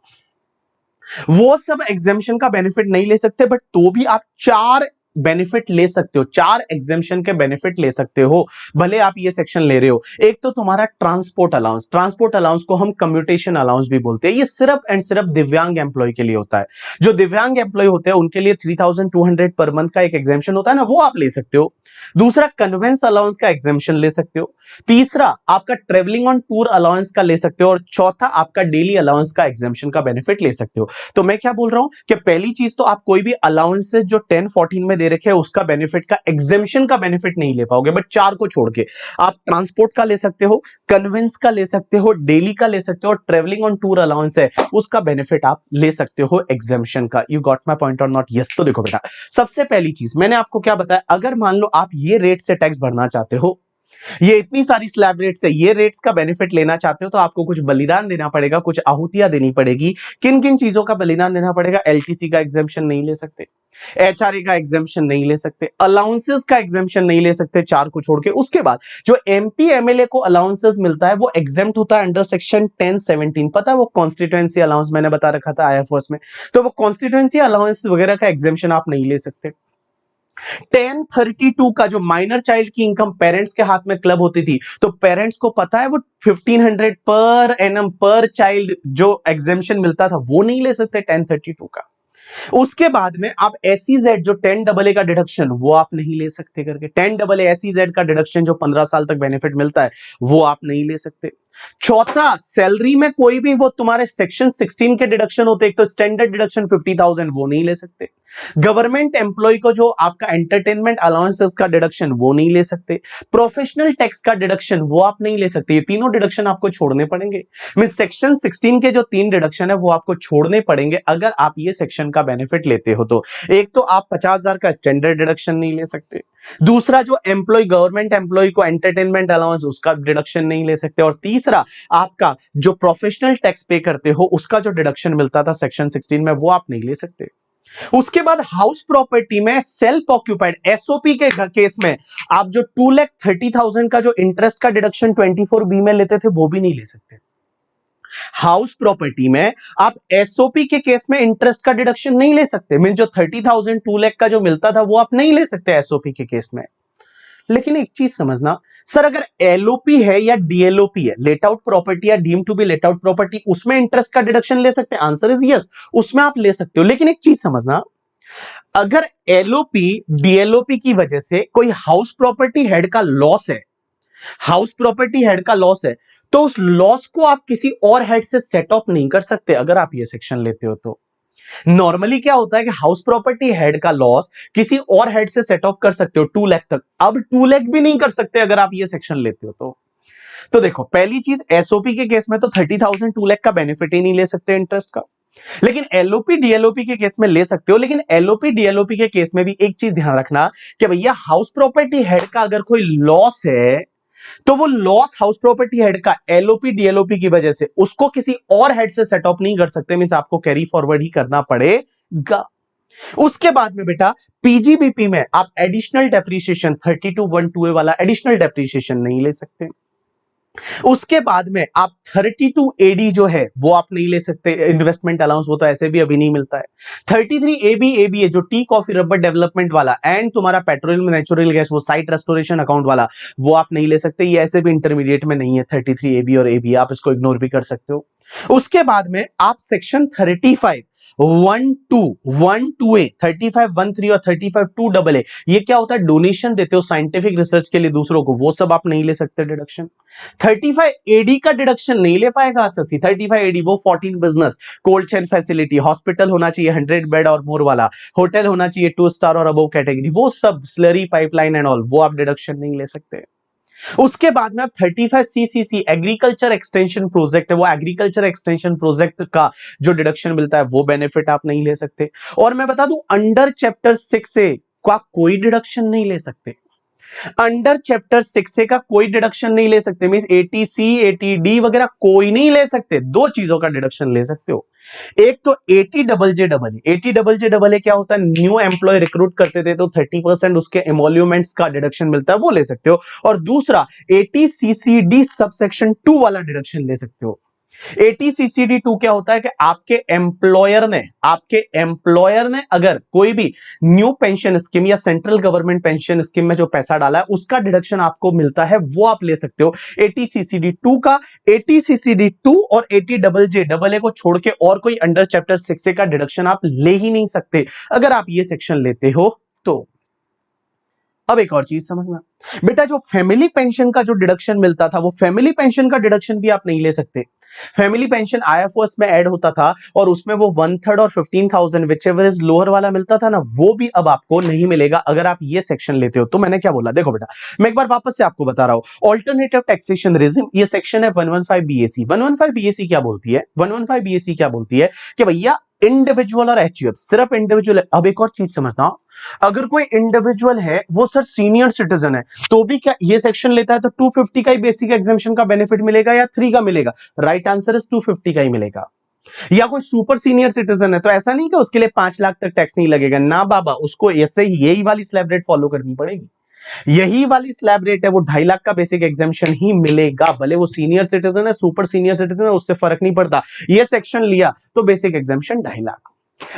वो सब एग्जेम्पशन का बेनिफिट नहीं ले सकते। बट तो भी आप 4 बेनिफिट ले सकते हो, 4 एग्जेम्पशन के बेनिफिट ले सकते हो भले आप ये सेक्शन ले रहे हो। एक तो तुम्हारा ट्रांसपोर्ट अलाउंस, ट्रांसपोर्ट अलाउंस को हम कम्यूटेशन अलाउंस भी बोलते हैं, ये सिर्फ एंड सिर्फ दिव्यांग एम्प्लॉय के लिए होता है। जो दिव्यांग एम्प्लॉय होते हैं उनके लिए 3200 पर मंथ का एक एग्जेम्पशन होता है ना, वो आप ले सकते हो। दूसरा कन्वेंस अलाउंस का एग्जेम्पशन ले सकते हो। तीसरा आपका ट्रेवलिंग ऑन टूर अलाउंस का ले सकते हो। और चौथा आपका डेली अलाउंस का एग्जेम्पशन का बेनिफिट ले सकते हो। तो मैं क्या बोल रहा हूं कि पहली चीज तो आप कोई भी अलाउंसेस जो 10-14 में दे रखे हैं उसका बेनिफिट का एग्जेम्पशन का बेनिफिट नहीं ले पाओगे, बट 4 को छोड़ के आप ट्रांसपोर्ट का ले सकते हो, कन्वेंस का ले सकते हो, डेली का ले सकते हो, और ट्रेवलिंग ऑन टूर अलाउंस है उसका बेनिफिट आप ले सकते हो एग्जेम्पशन का। यू गॉट माय पॉइंट और नॉट? यस। तो देखो बेटा, सबसे पहली चीज मैंने आपको क्या बताया, अगर मान लो आप ये रेट से टैक्स भरना चाहते हो, ये इतनी सारी स्लैब रेट्स है, ये रेट्स का बेनिफिट लेना चाहते हो, तो आपको कुछ बलिदान देना पड़ेगा, कुछ आहुतियां देनी पड़ेगी। किन किन चीजों का बलिदान देना पड़ेगा? एलटीसी का एग्जेम्पशन नहीं ले सकते, एचआरए का एग्जेम्पशन नहीं ले सकते, अलाउंसेस का एग्जेम्पशन नहीं ले सकते, 4 को छोड़ के। उसके बाद जो एमपी एमएलए को अलाउंसेस मिलता है वो एग्जेम्प्ट होता है अंडर सेक्शन 1017। पता है वो कॉन्स्टिट्यूएंसी अलाउंस मैंने बता रखा था आईएफओएस में, तो वो कॉन्स्टिट्यूएंसी अलाउंस वगैरह का एग्जेम्पशन आप नहीं ले सकते। 1032 का जो माइनर चाइल्ड की इनकम पेरेंट्स के हाथ में क्लब होती थी, तो पेरेंट्स को पता है वो 1500 पर एनम पर चाइल्ड जो एग्जेम्पशन मिलता था वो नहीं ले सकते 1032 का। उसके बाद में आप एसईजेड जो 10AA का डिडक्शन वो आप नहीं ले सकते करके, 10AA एसईजेड का डिडक्शन जो 15 साल तक बेनिफिट मिलता है वो आप नहीं ले सकते। चौथा, सैलरी में कोई भी वो तुम्हारे सेक्शन 16 के डिडक्शन होते, एक तो स्टैंडर्ड डिडक्शन 50,000 वो नहीं ले सकते। गवर्नमेंट एम्प्लॉय को जो आपका एंटरटेनमेंट अलाउंसेस का डिडक्शन वो नहीं ले सकते। प्रोफेशनल टैक्स का डिडक्शन वो आप नहीं ले सकते। ये तीनों डिडक्शन आपको छोड़ने पड़ेंगे। मीन सेक्शन 16 के जो 3 डिडक्शन है वो आपको छोड़ने पड़ेंगे अगर आप ये सेक्शन का बेनिफिट लेते हो तो। एक तो आप 50,000 का स्टैंडर्ड डिडक्शन नहीं ले सकते। दूसरा, जो एम्प्लॉय गवर्नमेंट एम्प्लॉय को एंटरटेनमेंट अलाउंस उसका डिडक्शन नहीं ले सकते। और तीसरा, आपका जो प्रोफेशनल टैक्स पे करते हो उसका जो डिडक्शन मिलता था सेक्शन 16 में वो आप नहीं ले सकते। उसके बाद हाउस प्रॉपर्टी में सेल्फ ऑक्यूपाइड एसओपी के केस में आप जो 2,30,000 का जो इंटरेस्ट का डिडक्शन 24B में लेते थे वो भी नहीं ले सकते। हाउस प्रॉपर्टी में आप एसओपी के केस में इंटरेस्ट का डिडक्शन नहीं ले सकते। मीन जो 30,000 2 लाख का जो मिलता था वो आप नहीं ले सकते एसओपी के केस में। लेकिन एक चीज समझना, सर अगर एलओपी है या डीएलओपी है, लेट आउट प्रॉपर्टी या deem to be let out property, उसमें इंटरेस्ट का डिडक्शन ले सकते हैं? आंसर इज यस, उसमें आप ले सकते हो। लेकिन एक चीज समझना, अगर एलओपी डीएलओपी की वजह से कोई हाउस प्रॉपर्टी हेड का लॉस है, हाउस प्रॉपर्टी हेड का लॉस है, तो उस लॉस को आप किसी और हेड से सेट ऑफ नहीं कर सकते अगर आप ये सेक्शन लेते हो तो। नॉर्मली क्या होता है कि हाउस प्रॉपर्टी हेड का लॉस किसी और हेड से सेट ऑफ कर सकते हो 2 लाख तक, अब 2 लाख भी नहीं कर सकते अगर आप ये सेक्शन लेते हो तो देखो, पहली चीज एसओपी के केस में तो 30,000 2 लाख का बेनिफिट ही नहीं ले सकते इंटरेस्ट का। लेकिन एलओपी डीएलओपी के केस में ले सकते हो। लेकिन एलओपी डीएलओपी के केस में भी एक चीज ध्यान रखना कि भैया हाउस प्रॉपर्टी हेड का अगर कोई लॉस है तो वो लॉस हाउस प्रॉपर्टी हेड का एलओपी डीएलओपी की वजह से उसको किसी और हेड से सेट ऑफ नहीं कर सकते। मींस आपको कैरी फॉरवर्ड ही करना पड़ेगा। उसके बाद में बेटा पीजीबीपी में आप एडिशनल डेप्रिसिएशन 32(1)(2)A वाला एडिशनल डेप्रिसिएशन नहीं ले सकते। उसके बाद में आप 32AD जो है वो आप नहीं ले सकते, इन्वेस्टमेंट अलाउंस, वो तो ऐसे भी अभी नहीं मिलता है। 33AB जो टी कॉफी रबर डेवलपमेंट वाला एंड तुम्हारा पेट्रोलियम नेचुरल गैस वो साइट रेस्टोरेशन अकाउंट वाला वो आप नहीं ले सकते। ये ऐसे भी इंटरमीडिएट में नहीं है 33AB और AB, आप इसको इग्नोर भी कर सकते हो। उसके बाद में आप सेक्शन 35(1)(2)(1)(2)A 35(1)(3) और 35(2)AA, ये क्या होता है, डोनेशन देते हो साइंटिफिक रिसर्च के लिए दूसरों को, वो सब आप नहीं ले सकते डिडक्शन। 35AD का डिडक्शन नहीं ले पाएगा शशि। 35AD वो 14 business, cold chain facility, hospital होना चाहिए 100 बेड और मोर वाला, होटल होना चाहिए 2 स्टार और अबव कैटेगरी, वो सब स्लरी पाइपलाइन एंड ऑल, वो आप डिडक्शन नहीं ले सकते। उसके बाद में आप 35CCC एग्रीकल्चर एक्सटेंशन प्रोजेक्ट है, वो एग्रीकल्चर एक्सटेंशन प्रोजेक्ट का जो डिडक्शन मिलता है वो बेनिफिट आप नहीं ले सकते। और मैं बता दूं, अंडर चैप्टर 6A का कोई डिडक्शन नहीं ले सकते। अंडर चैप्टर 6A का कोई डिडक्शन नहीं ले सकते। मींस 80C 80D वगैरह कोई नहीं ले सकते। दो चीजों का डिडक्शन ले सकते हो, एक तो 80JJAA। 80JJAA क्या होता है, न्यू एम्प्लॉय रिक्रूट करते थे तो 30% उसके एमोल्यूमेंट्स का डिडक्शन मिलता है, वो ले सकते हो। और दूसरा 80CCD सबसेक्शन 2 वाला डिडक्शन ले सकते हो। ATCCD2 क्या होता है कि आपके एम्प्लॉयर ने अगर कोई भी न्यू पेंशन स्कीम या सेंट्रल गवर्नमेंट पेंशन स्कीम में जो पैसा डाला है उसका डिडक्शन आपको मिलता है, वो आप ले सकते हो ATCCD2 का। ATCCD2 और ATJJA को छोड़ के और कोई अंडर चैप्टर 6A का डिडक्शन आप ले ही नहीं सकते अगर आप ये सेक्शन लेते हो तो। अब एक और चीज समझना बेटा, जो फैमिली पेंशन का जो डिडक्शन मिलता था, वो फैमिली पेंशन का डिडक्शन भी आप नहीं ले सकते। फैमिली पेंशन IFOS में ऐड होता था और उसमें वो 1/3 और 15,000 विचएवर इज लोअर वाला मिलता था ना, वो भी अब आपको नहीं मिलेगा अगर आप ये सेक्शन लेते हो। तो मैंने क्या बोला, देखो बेटा मैं एक बार वापस से आपको बता रहा हूं, ऑल्टरनेटिव टैक्सेशन रेजिम, ये सेक्शन है 115 BAC। 115 BAC क्या बोलती है, 115 BAC क्या बोलती है कि भैया इंडिविजुअल और HUF, सिर्फ इंडिविजुअल है। अब एक और चीज समझना, अगर कोई इंडिविजुअल है वो सर सीनियर सिटीजन है तो भी क्या ये सेक्शन लेता है तो 250 का ही बेसिक एग्जाम्पशन का बेनिफिट मिलेगा या 3 का मिलेगा? राइट आंसर इज 250 का ही मिलेगा। या कोई सुपर सीनियर सिटीजन है तो ऐसा नहीं कि उसके लिए 5 लाख तक टैक्स नहीं लगेगा ना बाबा, उसको ऐसे ही यही वाली स्लैब रेट फॉलो करनी पड़ेगी। यही वाली स्लैब रेट है, वो 2.5 लाख का बेसिक एग्जाम्पशन ही मिलेगा, भले वो सीनियर सिटीजन है सुपर सीनियर सिटीजन है, उससे फर्क नहीं पड़ता। ये सेक्शन लिया तो बेसिक एग्जाम्पशन 2.5 लाख।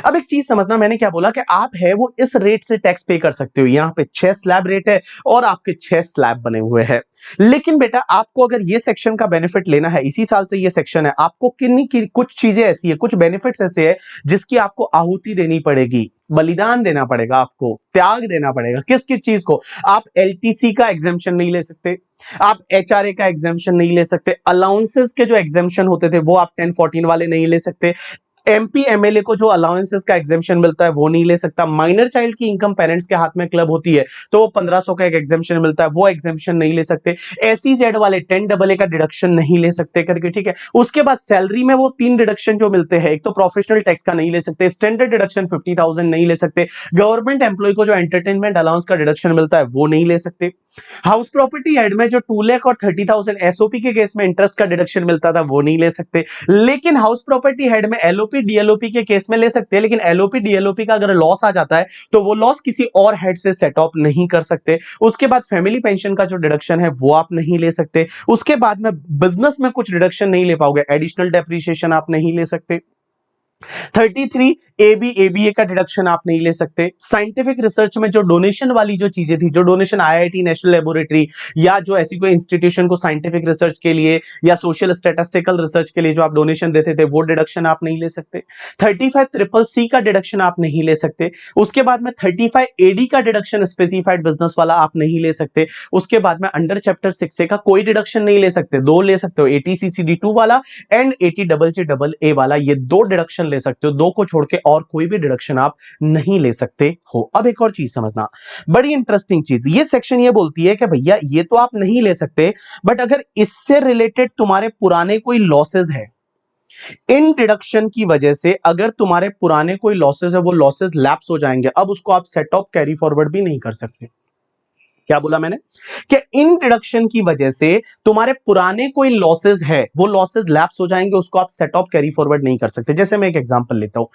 अब एक चीज समझना, मैंने क्या बोला कि आप है वो इस रेट से टैक्स पे कर सकते हो। यहां पे 6 स्लैब रेट है और आपके 6 स्लैब बने हुए हैं। लेकिन बेटा आपको अगर ये सेक्शन का बेनिफिट लेना है, इसी साल से ये सेक्शन है, आपको किन्नी की कुछ चीजें ऐसी है, कुछ बेनिफिट्स ऐसे है जिसकी आपको आहुति देनी पड़ेगी, बलिदान देना पड़ेगा, आपको त्याग देना पड़ेगा। किस किस चीज को? आप LTC का एग्जाम्पशन नहीं ले सकते, आप HRA का एग्जाम्पशन नहीं ले सकते, अलाउंसेस के जो एग्जाम्पशन होते थे वो आप 1014 वाले नहीं ले सकते, MP MLA को जो अलाउंसेस का एग्जाम्पशन मिलता है वो नहीं ले सकता, माइनर चाइल्ड की इनकम पेरेंट्स के हाथ में क्लब होती है तो वो 1500 का एक एग्जाम्पशन मिलता है, वो एग्जाम्पशन नहीं ले सकते, SEZ वाले 10AA का डिडक्शन नहीं ले सकते करके, ठीक है। उसके बाद सैलरी में वो 3 डिडक्शन जो मिलते हैं, एक तो प्रोफेशनल टैक्स का नहीं ले सकते, स्टैंडर्ड डिडक्शन 50,000 नहीं ले सकते, गवर्नमेंट एम्प्लॉय को जो एंटरटेनमेंट अलाउंस का डिडक्शन मिलता है वो नहीं ले सकते, हाउस प्रॉपर्टी एड में जो 2 लाख और 30,000 SOP के केस में इंटरेस्ट का डिडक्शन मिलता था वो नहीं ले सकते। लेकिन हाउस प्रॉपर्टी हेड में LOP DLOP के केस में ले सकते हैं, लेकिन LOP DLOP का अगर लॉस आ जाता है तो वो लॉस किसी और हेड से सेट ऑफ नहीं कर सकते। उसके बाद फैमिली पेंशन का जो डिडक्शन है वो आप नहीं ले सकते। उसके बाद में बिजनेस में कुछ डिडक्शन नहीं ले पाओगे, एडिशनल डेप्रिसिएशन आप नहीं ले सकते। 33 ABA का डिडक्शन आप नहीं ले सकते। साइंटिफिक रिसर्च में जो डोनेशन वाली जो चीजें थी, जो डोनेशन IIT नेशनल लेबोरेटरी या जो ऐसी कोई इंस्टीट्यूशन को साइंटिफिक रिसर्च के लिए या सोशल स्टैटिस्टिकल रिसर्च के लिए जो आप डोनेशन देते थे वो डिडक्शन आप नहीं ले सकते। 35 CCC का डिडक्शन आप नहीं ले सकते। उसके बाद में 35 AD का डिडक्शन स्पेसिफाइड बिजनेस वाला आप नहीं ले सकते। उसके बाद में अंडर चैप्टर 6A का कोई डिडक्शन नहीं ले सकते, 2 ले सकते हो, ATCCD2 वाला एंड ATJJA वाला, ये 2 डिडक्शन ले सकते हो, 2 को छोड़ के और कोई भी डिडक्शन आप नहीं ले सकते हो। अब एक और चीज समझना, बड़ी इंटरेस्टिंग चीज, ये सेक्शन ये बोलती है कि भैया ये तो आप नहीं ले सकते, बट अगर इससे रिलेटेड तुम्हारे पुराने कोई लॉसेस है, इन डिडक्शन की वजह से अगर तुम्हारे पुराने कोई लॉसेस है वो लॉसेस लैप्स हो जाएंगे, अब उसको आप सेट ऑफ कैरी फॉरवर्ड भी नहीं कर सकते। क्या बोला मैंने कि इन डिडक्शन की वजह से तुम्हारे पुराने कोई लॉसेस है वो लॉसेस लैप्स हो जाएंगे, उसको आप सेट ऑफ कैरी फॉरवर्ड नहीं कर सकते। जैसे मैं एक एग्जांपल लेता हूं,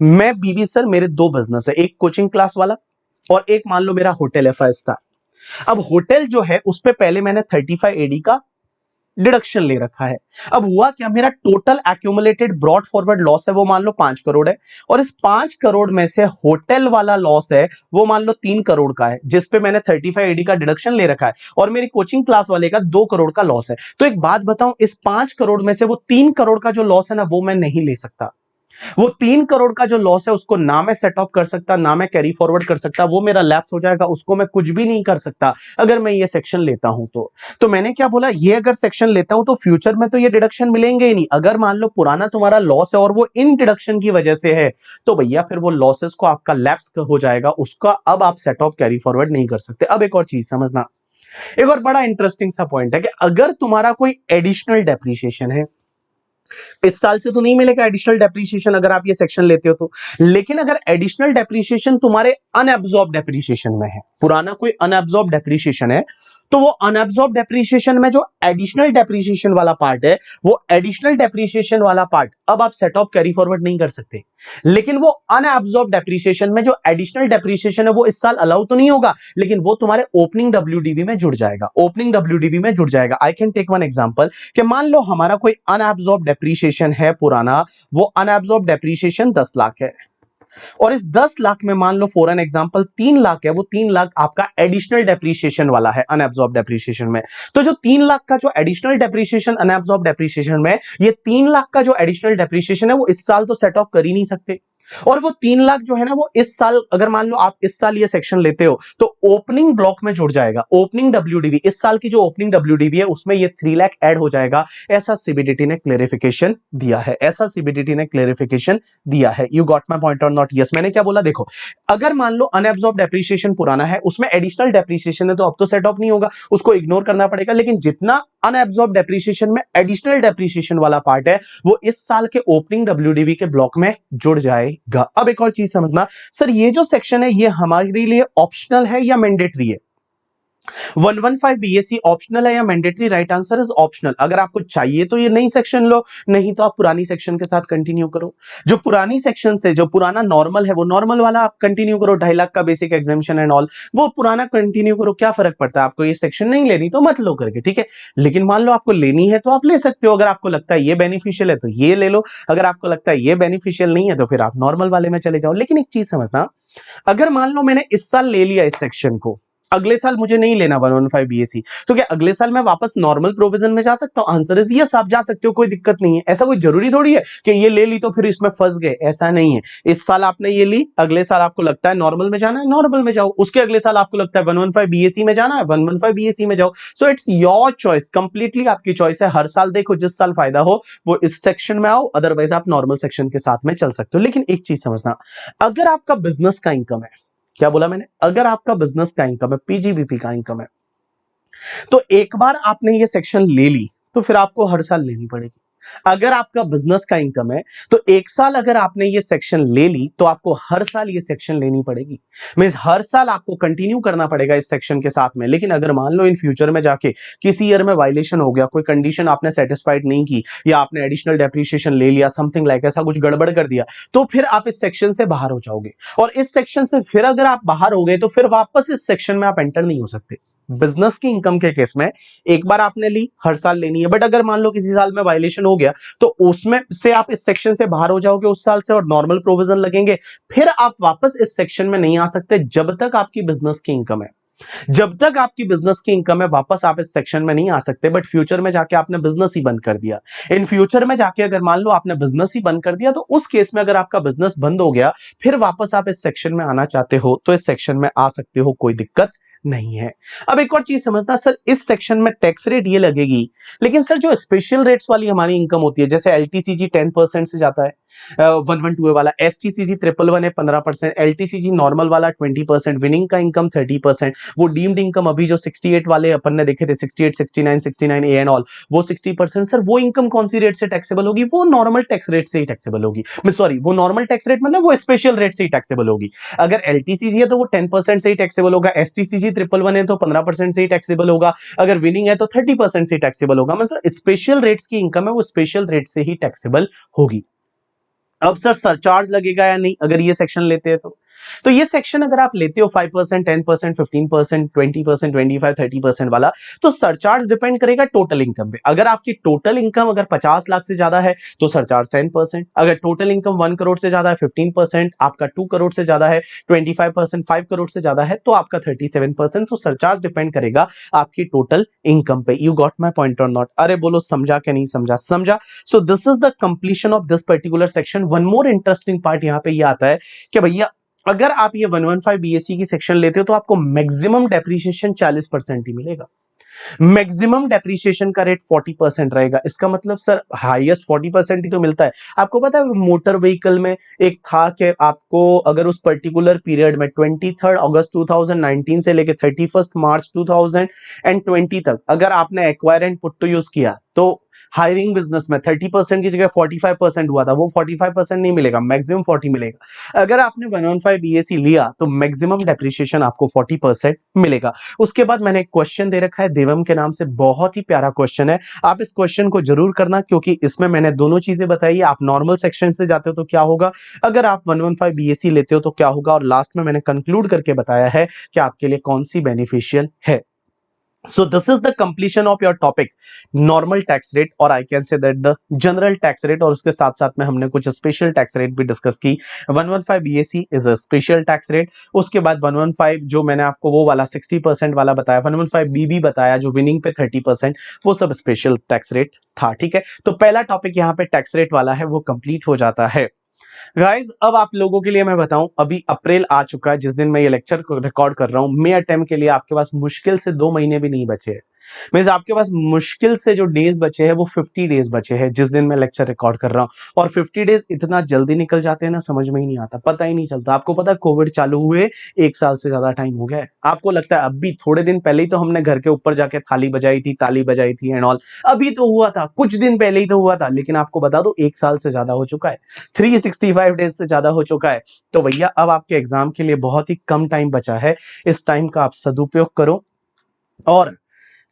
मैं बीबी सर, मेरे 2 बिजनेस है, एक कोचिंग क्लास वाला और एक मान लो मेरा होटल है 5 स्टार। अब होटल जो है उस पे पहले मैंने 35 AD का डिडक्शन ले रखा है। अब हुआ क्या, मेरा total accumulated brought forward loss है वो मान लो 5 करोड़ है, और इस 5 करोड़ में से होटल वाला लॉस है वो मान लो 3 करोड़ का है, जिसपे मैंने 35 AD का डिडक्शन ले रखा है, और मेरी कोचिंग क्लास वाले का 2 करोड़ का लॉस है। तो एक बात बताऊं, इस 5 करोड़ में से वो 3 करोड़ का जो लॉस है ना वो मैं नहीं ले सकता। वो 3 करोड़ का जो लॉस है उसको ना मैं सेट ऑफ कर सकता, ना मैं कैरी फॉरवर्ड कर सकता, वो मेरा लैप्स हो जाएगा, उसको मैं कुछ भी नहीं कर सकता अगर मैं ये सेक्शन लेता हूं तो मैंने क्या बोला, ये अगर सेक्शन लेता हूं तो फ्यूचर में तो ये डिडक्शन मिलेंगे ही नहीं। अगर मान लो पुराना तुम्हारा लॉस है और वो इन डिडक्शन की वजह से है तो भैया फिर वो लॉसेस को आपका लैप्स हो जाएगा, उसका अब आप सेट ऑफ कैरी फॉरवर्ड नहीं कर सकते। अब एक और चीज समझना, एक और बड़ा इंटरेस्टिंग सा पॉइंट है कि अगर तुम्हारा कोई एडिशनल डेप्रिसिएशन है, इस साल से तो नहीं मिलेगा एडिशनल डेप्रिसिएशन अगर आप ये सेक्शन लेते हो तो, लेकिन अगर एडिशनल डेप्रिसिएशन तुम्हारे अनएब्सॉर्ब डेप्रिसिएशन में है, पुराना कोई अनएब्सॉर्ब डेप्रिसिएशन है तो वो अनअब्सॉर्ब डेप्रिसिएशन में जो एडिशनल डेप्रिसिएशन वाला पार्ट है, वो एडिशनल डेप्रिसिएशन वाला पार्ट अब आप सेट ऑफ कैरी फॉरवर्ड नहीं कर सकते, लेकिन वो अनअब्सॉर्ब डेप्रिसिएशन में जो एडिशनल डेप्रिसिएशन है वो इस साल अलाउ तो नहीं होगा, लेकिन वो तुम्हारे ओपनिंग डब्ल्यूडीवी में जुड़ जाएगा, ओपनिंग डब्ल्यूडीवी में जुड़ जाएगा। I can take one example कि मान लो हमारा कोई अनअब्सॉर्ब डेप्रिसिएशन है पुराना, वो अनअब्सॉर्ब डेप्रिसिएशन 10 लाख है, और इस 10 लाख में मान लो फॉर एन एग्जांपल 3 लाख है, वो 3 लाख आपका एडिशनल डेप्रिसिएशन वाला है अनअब्सॉर्ब डेप्रिसिएशन में। तो जो 3 लाख का जो एडिशनल डेप्रिसिएशन अनअब्सॉर्ब डेप्रिसिएशन में, ये 3 लाख का जो एडिशनल डेप्रिसिएशन है वो इस साल तो सेट ऑफ कर ही नहीं सकते, और वो 3 लाख जो है ना वो इस साल, अगर मान लो आप इस साल ये सेक्शन लेते हो तो ओपनिंग ब्लॉक में जुड़ जाएगा, ओपनिंग डब्ल्यूडीवी, इस साल की जो ओपनिंग डब्ल्यूडीवी है उसमें ये 3 लाख ऐड हो जाएगा। ऐसा सीबीडीटी ने क्लेरिफिकेशन दिया है, ऐसा सीबीडीटी ने क्लेरिफिकेशन दिया है। यू गॉट माय पॉइंट और नॉट? यस, मैंने क्या बोला, देखो अगर मान लो अनअब्सॉर्ब डेप्रिसिएशन पुराना है, उसमें एडिशनल डेप्रिसिएशन है तो अब तो सेट ऑफ नहीं होगा, उसको इग्नोर करना पड़ेगा, लेकिन जितना अनअब्सॉर्ब डेप्रिसिएशन में एडिशनल डेप्रिसिएशन वाला पार्ट है वो इस साल के ओपनिंग डब्ल्यूडीवी के ब्लॉक में जुड़ जाएगा। अब एक और चीज समझना, सर ये जो सेक्शन है ये हमारे लिए ऑप्शनल है या मैंडेटरी है? 115 बीएससी ऑप्शनल है या mandatory? Right answer is optional. अगर आपको चाहिए तो ये नई सेक्शन लो, नहीं तो आप पुरानी सेक्शन के साथ कंटिन्यू करो। जो पुरानी सेक्शन से जो पुराना नॉर्मल है वो नॉर्मल वाला आप कंटिन्यू करो, 2.5 लाख का बेसिक एग्जामिशन एंड ऑल, वो पुराना कंटिन्यू करो, क्या फर्क पड़ता है? आपको ये सेक्शन नहीं लेनी तो मत लो करके, ठीक है। लेकिन मान लो आपको लेनी है तो आप ले सकते हो, अगर आपको लगता है ये बेनिफिशियल है तो ये ले लो, अगर आपको लगता है ये बेनिफिशियल नहीं है तो फिर आप नॉर्मल वाले में चले जाओ। लेकिन एक चीज समझना, अगर मान लो मैंने इस साल ले लिया इस सेक्शन को, अगले साल मुझे नहीं लेना 115 बीएससी, तो क्या अगले साल मैं वापस नॉर्मल प्रोविजन में जा सकता हूं? आंसर इज यस, आप जा सकते हो, कोई दिक्कत नहीं है। ऐसा कोई जरूरी थोड़ी है कि ये ले ली तो फिर इसमें फंस गए, ऐसा नहीं है। इस साल आपने ये ली, अगले साल आपको लगता है नॉर्मल में जाना है, नॉर्मल में जाओ, उसके अगले साल आपको लगता है 115 बीएससी में जाना है, 115 बीएससी में जाओ। So it's your choice, completely आपकी चॉइस है। हर साल देखो, जिस साल फायदा हो वो इस सेक्शन में आओ, अदरवाइज आप नॉर्मल सेक्शन के साथ में चल सकते हो। लेकिन एक चीज समझना, अगर आपका बिजनेस का इनकम है, क्या बोला मैंने, अगर आपका बिजनेस का इनकम है, पीजीबीपी का इनकम है, तो एक बार आपने ये सेक्शन ले ली तो फिर आपको हर साल लेनी पड़ेगी। अगर आपका बिजनेस का इनकम है तो एक साल अगर आपने ये सेक्शन ले ली तो आपको हर साल ये सेक्शन लेनी पड़ेगी, मींस हर साल आपको कंटिन्यू करना पड़ेगा इस सेक्शन के साथ में। लेकिन अगर मान लो इन फ्यूचर में जाके किसी ईयर में वायलेशन हो गया, कोई कंडीशन आपने सेटिस्फाइड नहीं की, या आपने एडिशनल डेप्रिसिएशन ले लिया, समथिंग लाइक ऐसा कुछ गड़बड़ कर दिया, तो फिर आप इस सेक्शन से बाहर हो जाओगे, और इस सेक्शन से फिर अगर आप बाहर हो गए तो फिर वापस इस सेक्शन में आप एंटर नहीं हो सकते। बिजनेस की इनकम के केस में एक बार आपने ली, हर साल लेनी है, बट अगर मान लो किसी साल में वायलेशन हो गया तो उसमें से आप इस सेक्शन से बाहर हो जाओगे उस साल से, और नॉर्मल प्रोविजन लगेंगे, फिर आप वापस इस सेक्शन में नहीं आ सकते जब तक आपकी बिजनेस की इनकम है। जब तक आपकी बिजनेस की इनकम है वापस आप इस सेक्शन में नहीं आ सकते। बट फ्यूचर में जाके आपने बिजनेस ही बंद कर दिया, इन फ्यूचर में जाके अगर मान लो आपने बिजनेस ही बंद कर दिया, तो उस केस में अगर आपका बिजनेस बंद हो गया फिर वापस आप इस सेक्शन में आना चाहते हो तो इस सेक्शन में आ सकते हो, कोई दिक्कत नहीं है। अब एक और चीज समझना, सर इस सेक्शन में टैक्स रेट ये लगेगी, लेकिन सर जो स्पेशल रेट्स वाली हमारी इनकम होती है, जैसे एलटीसीजी 10% से जाता है, 112 वाला, एसटीसीजी 111 है 15%, एलटीसीजी नॉर्मल वाला 20%, विनिंग का इनकम 30%, वो डीम्ड इनकम अभी जो 68 वाले अपन ने देखे थे, 68, 69 ए एंड ऑल, वो 60%। सर वो इनकम कौन सी रेट से टैक्सेबल होगी? वो नॉर्मल टैक्स रेट से ही टैक्सेबल होगी, सॉरी वो नॉर्मल टैक्स रेट मतलब वो स्पेशल रेट से ही टैक्सेबल होगी। अगर एलटीसीजी है तो वो 10% से ही टैक्सेबल होगा, एसटीसीजी 111 है तो 15% से ही टैक्सेबल होगा, अगर विनिंग है तो 30% से ही टैक्सेबल होगा। मतलब स्पेशल रेट्स की इनकम है वो स्पेशल रेट से ही टैक्सेबल होगी। अब सर सरचार्ज लगेगा या नहीं अगर ये सेक्शन लेते हैं तो ये सेक्शन अगर आप लेते हो 5%, 10%, 15%, 20%, 25, 30% वाला, तो सरचार्ज डिपेंड करेगा टोटल इनकम पे। अगर आपकी टोटल इनकम अगर 50 लाख से ज्यादा है तो सरचार्ज 10%, अगर टोटल इनकम 1 करोड़ से ज्यादा है 15%, आपका 2 करोड़ से ज्यादा है 25%, 5 करोड़ से ज्यादा है तो आपका 37%। तो सरचार्ज डिपेंड करेगा आपकी टोटल इनकम पे। यू गॉट माई पॉइंट और नॉट? अरे बोलो समझा क्या नहीं समझा? समझा। So this is the completion of this particular section. One more interesting part यहाँ पे ये आता है कि भैया अगर आप ये 115 बीएससी की सेक्शन लेते हो तो आपको मैक्सिमम डेप्रिसिएशन 40% ही मिलेगा, मैक्सिमम डेप्रिसिएशन का रेट 40% रहेगा। इसका मतलब सर हाईएस्ट 40% ही तो मिलता है। आपको पता है मोटर व्हीकल में एक था कि आपको अगर उस पर्टिकुलर पीरियड में 23 अगस्त 2019 से लेके 31 मार्च 2020 तक अगर आपने acquire and put to use किया तो हायरिंग बिजनेस में 30% की जगह 45% हुआ था, वो 45% नहीं मिलेगा, मैक्सिमम 40 मिलेगा। अगर आपने 115 BAC लिया तो मैक्सिमम डेप्रिसिएशन आपको 40% मिलेगा। उसके बाद मैंने एक क्वेश्चन दे रखा है देवम के नाम से, बहुत ही प्यारा क्वेश्चन है, आप इस क्वेश्चन को जरूर करना, क्योंकि इसमें मैंने दोनों चीजें बताई है। आप नॉर्मल सेक्शन से जाते हो तो क्या होगा, अगर आप 115 BAC लेते हो तो क्या होगा, और लास्ट में मैंने कंक्लूड करके बताया है कि आपके लिए कौन सी बेनिफिशियल है। So this is the completion of your topic normal tax rate, और I can say that the general tax rate, और उसके साथ साथ में हमने कुछ स्पेशल टैक्स रेट भी डिस्कस की। 115 BAC is a special tax rate. उसके बाद 115 जो मैंने आपको वो वाला 60% वाला बताया, 115 BB बताया जो विनिंग पे 30%, वो सब स्पेशल टैक्स रेट था। ठीक है, तो पहला टॉपिक यहाँ पे टैक्स रेट वाला है वो कंप्लीट हो जाता है। गाइज अब आप लोगों के लिए मैं बताऊं, अभी अप्रैल आ चुका है जिस दिन मैं ये लेक्चर को रिकॉर्ड कर रहा हूं। मई अटेम्प्ट के लिए आपके पास मुश्किल से 2 महीने भी नहीं बचे हैं। मींस आपके पास मुश्किल से जो डेज बचे हैं वो 50 डेज बचे हैं जिस दिन मैं लेक्चर रिकॉर्ड कर रहा हूं। और 50 डेज इतना जल्दी निकल जाते हैं ना, समझ में ही नहीं आता, पता ही नहीं चलता। आपको पता है कोविड चालू हुए 1 साल से ज्यादा टाइम हो गया है। आपको लगता है अभी थोड़े दिन पहले ही तो हमने घर के ऊपर जाके थाली बजाई थी, ताली बजाई थी एंड ऑल, अभी तो हुआ था, कुछ दिन पहले ही तो हुआ था। लेकिन आपको बता दो 1 साल से ज्यादा हो चुका है, 365 डेज से ज्यादा हो चुका है। तो भैया अब आपके एग्जाम के लिए बहुत ही कम टाइम बचा है, इस टाइम का आप सदुपयोग करो और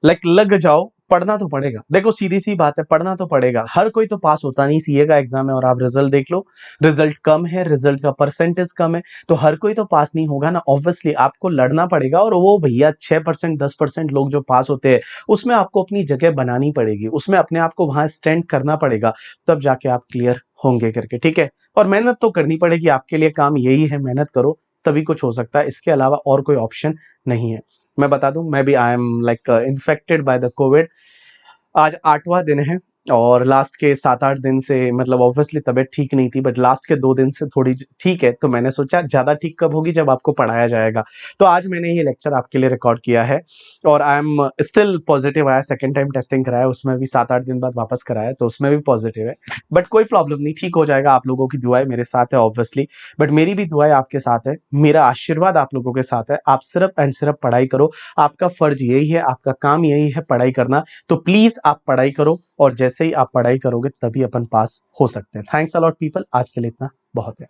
लग जाओ। पढ़ना तो पड़ेगा, देखो सीधी सी बात है, पढ़ना तो पड़ेगा। हर कोई तो पास होता नहीं, सीए का एग्जाम है और आप रिजल्ट देख लो, रिजल्ट कम है, रिजल्ट का परसेंटेज कम है, तो हर कोई तो पास नहीं होगा ना। ऑब्वियसली आपको लड़ना पड़ेगा, और वो भैया 6% 10% लोग जो पास होते हैं उसमें आपको अपनी जगह बनानी पड़ेगी, उसमें अपने आप को वहां स्टैंड करना पड़ेगा, तब जाके आप क्लियर होंगे करके। ठीक है, और मेहनत तो करनी पड़ेगी, आपके लिए काम यही है, मेहनत करो तभी कुछ हो सकता है, इसके अलावा और कोई ऑप्शन नहीं है। मैं बता दूं, मैं भी I am like infected by the Covid. आज 8वां दिन है और लास्ट के 7-8 दिन से मतलब ऑब्वियसली तबीयत ठीक नहीं थी, बट लास्ट के 2 दिन से थोड़ी ठीक है। तो मैंने सोचा ज्यादा ठीक कब होगी, जब आपको पढ़ाया जाएगा। तो आज मैंने ये लेक्चर आपके लिए रिकॉर्ड किया है और आई एम स्टिल पॉजिटिव आया। सेकंड टाइम टेस्टिंग कराया, उसमें भी 7-8 दिन बाद वापस कराया, तो उसमें भी पॉजिटिव है। बट कोई प्रॉब्लम नहीं, ठीक हो जाएगा। आप लोगों की दुआएं मेरे साथ है ऑब्वियसली, बट मेरी भी दुआएं आपके साथ है, मेरा आशीर्वाद आप लोगों के साथ है। आप सिर्फ एंड सिर्फ पढ़ाई करो, आपका फर्ज यही है, आपका काम यही है, पढ़ाई करना। तो प्लीज आप पढ़ाई करो, और जैसे ही आप पढ़ाई करोगे तभी अपन पास हो सकते हैं। थैंक्स अ लॉट पीपल, आज के लिए इतना बहुत है।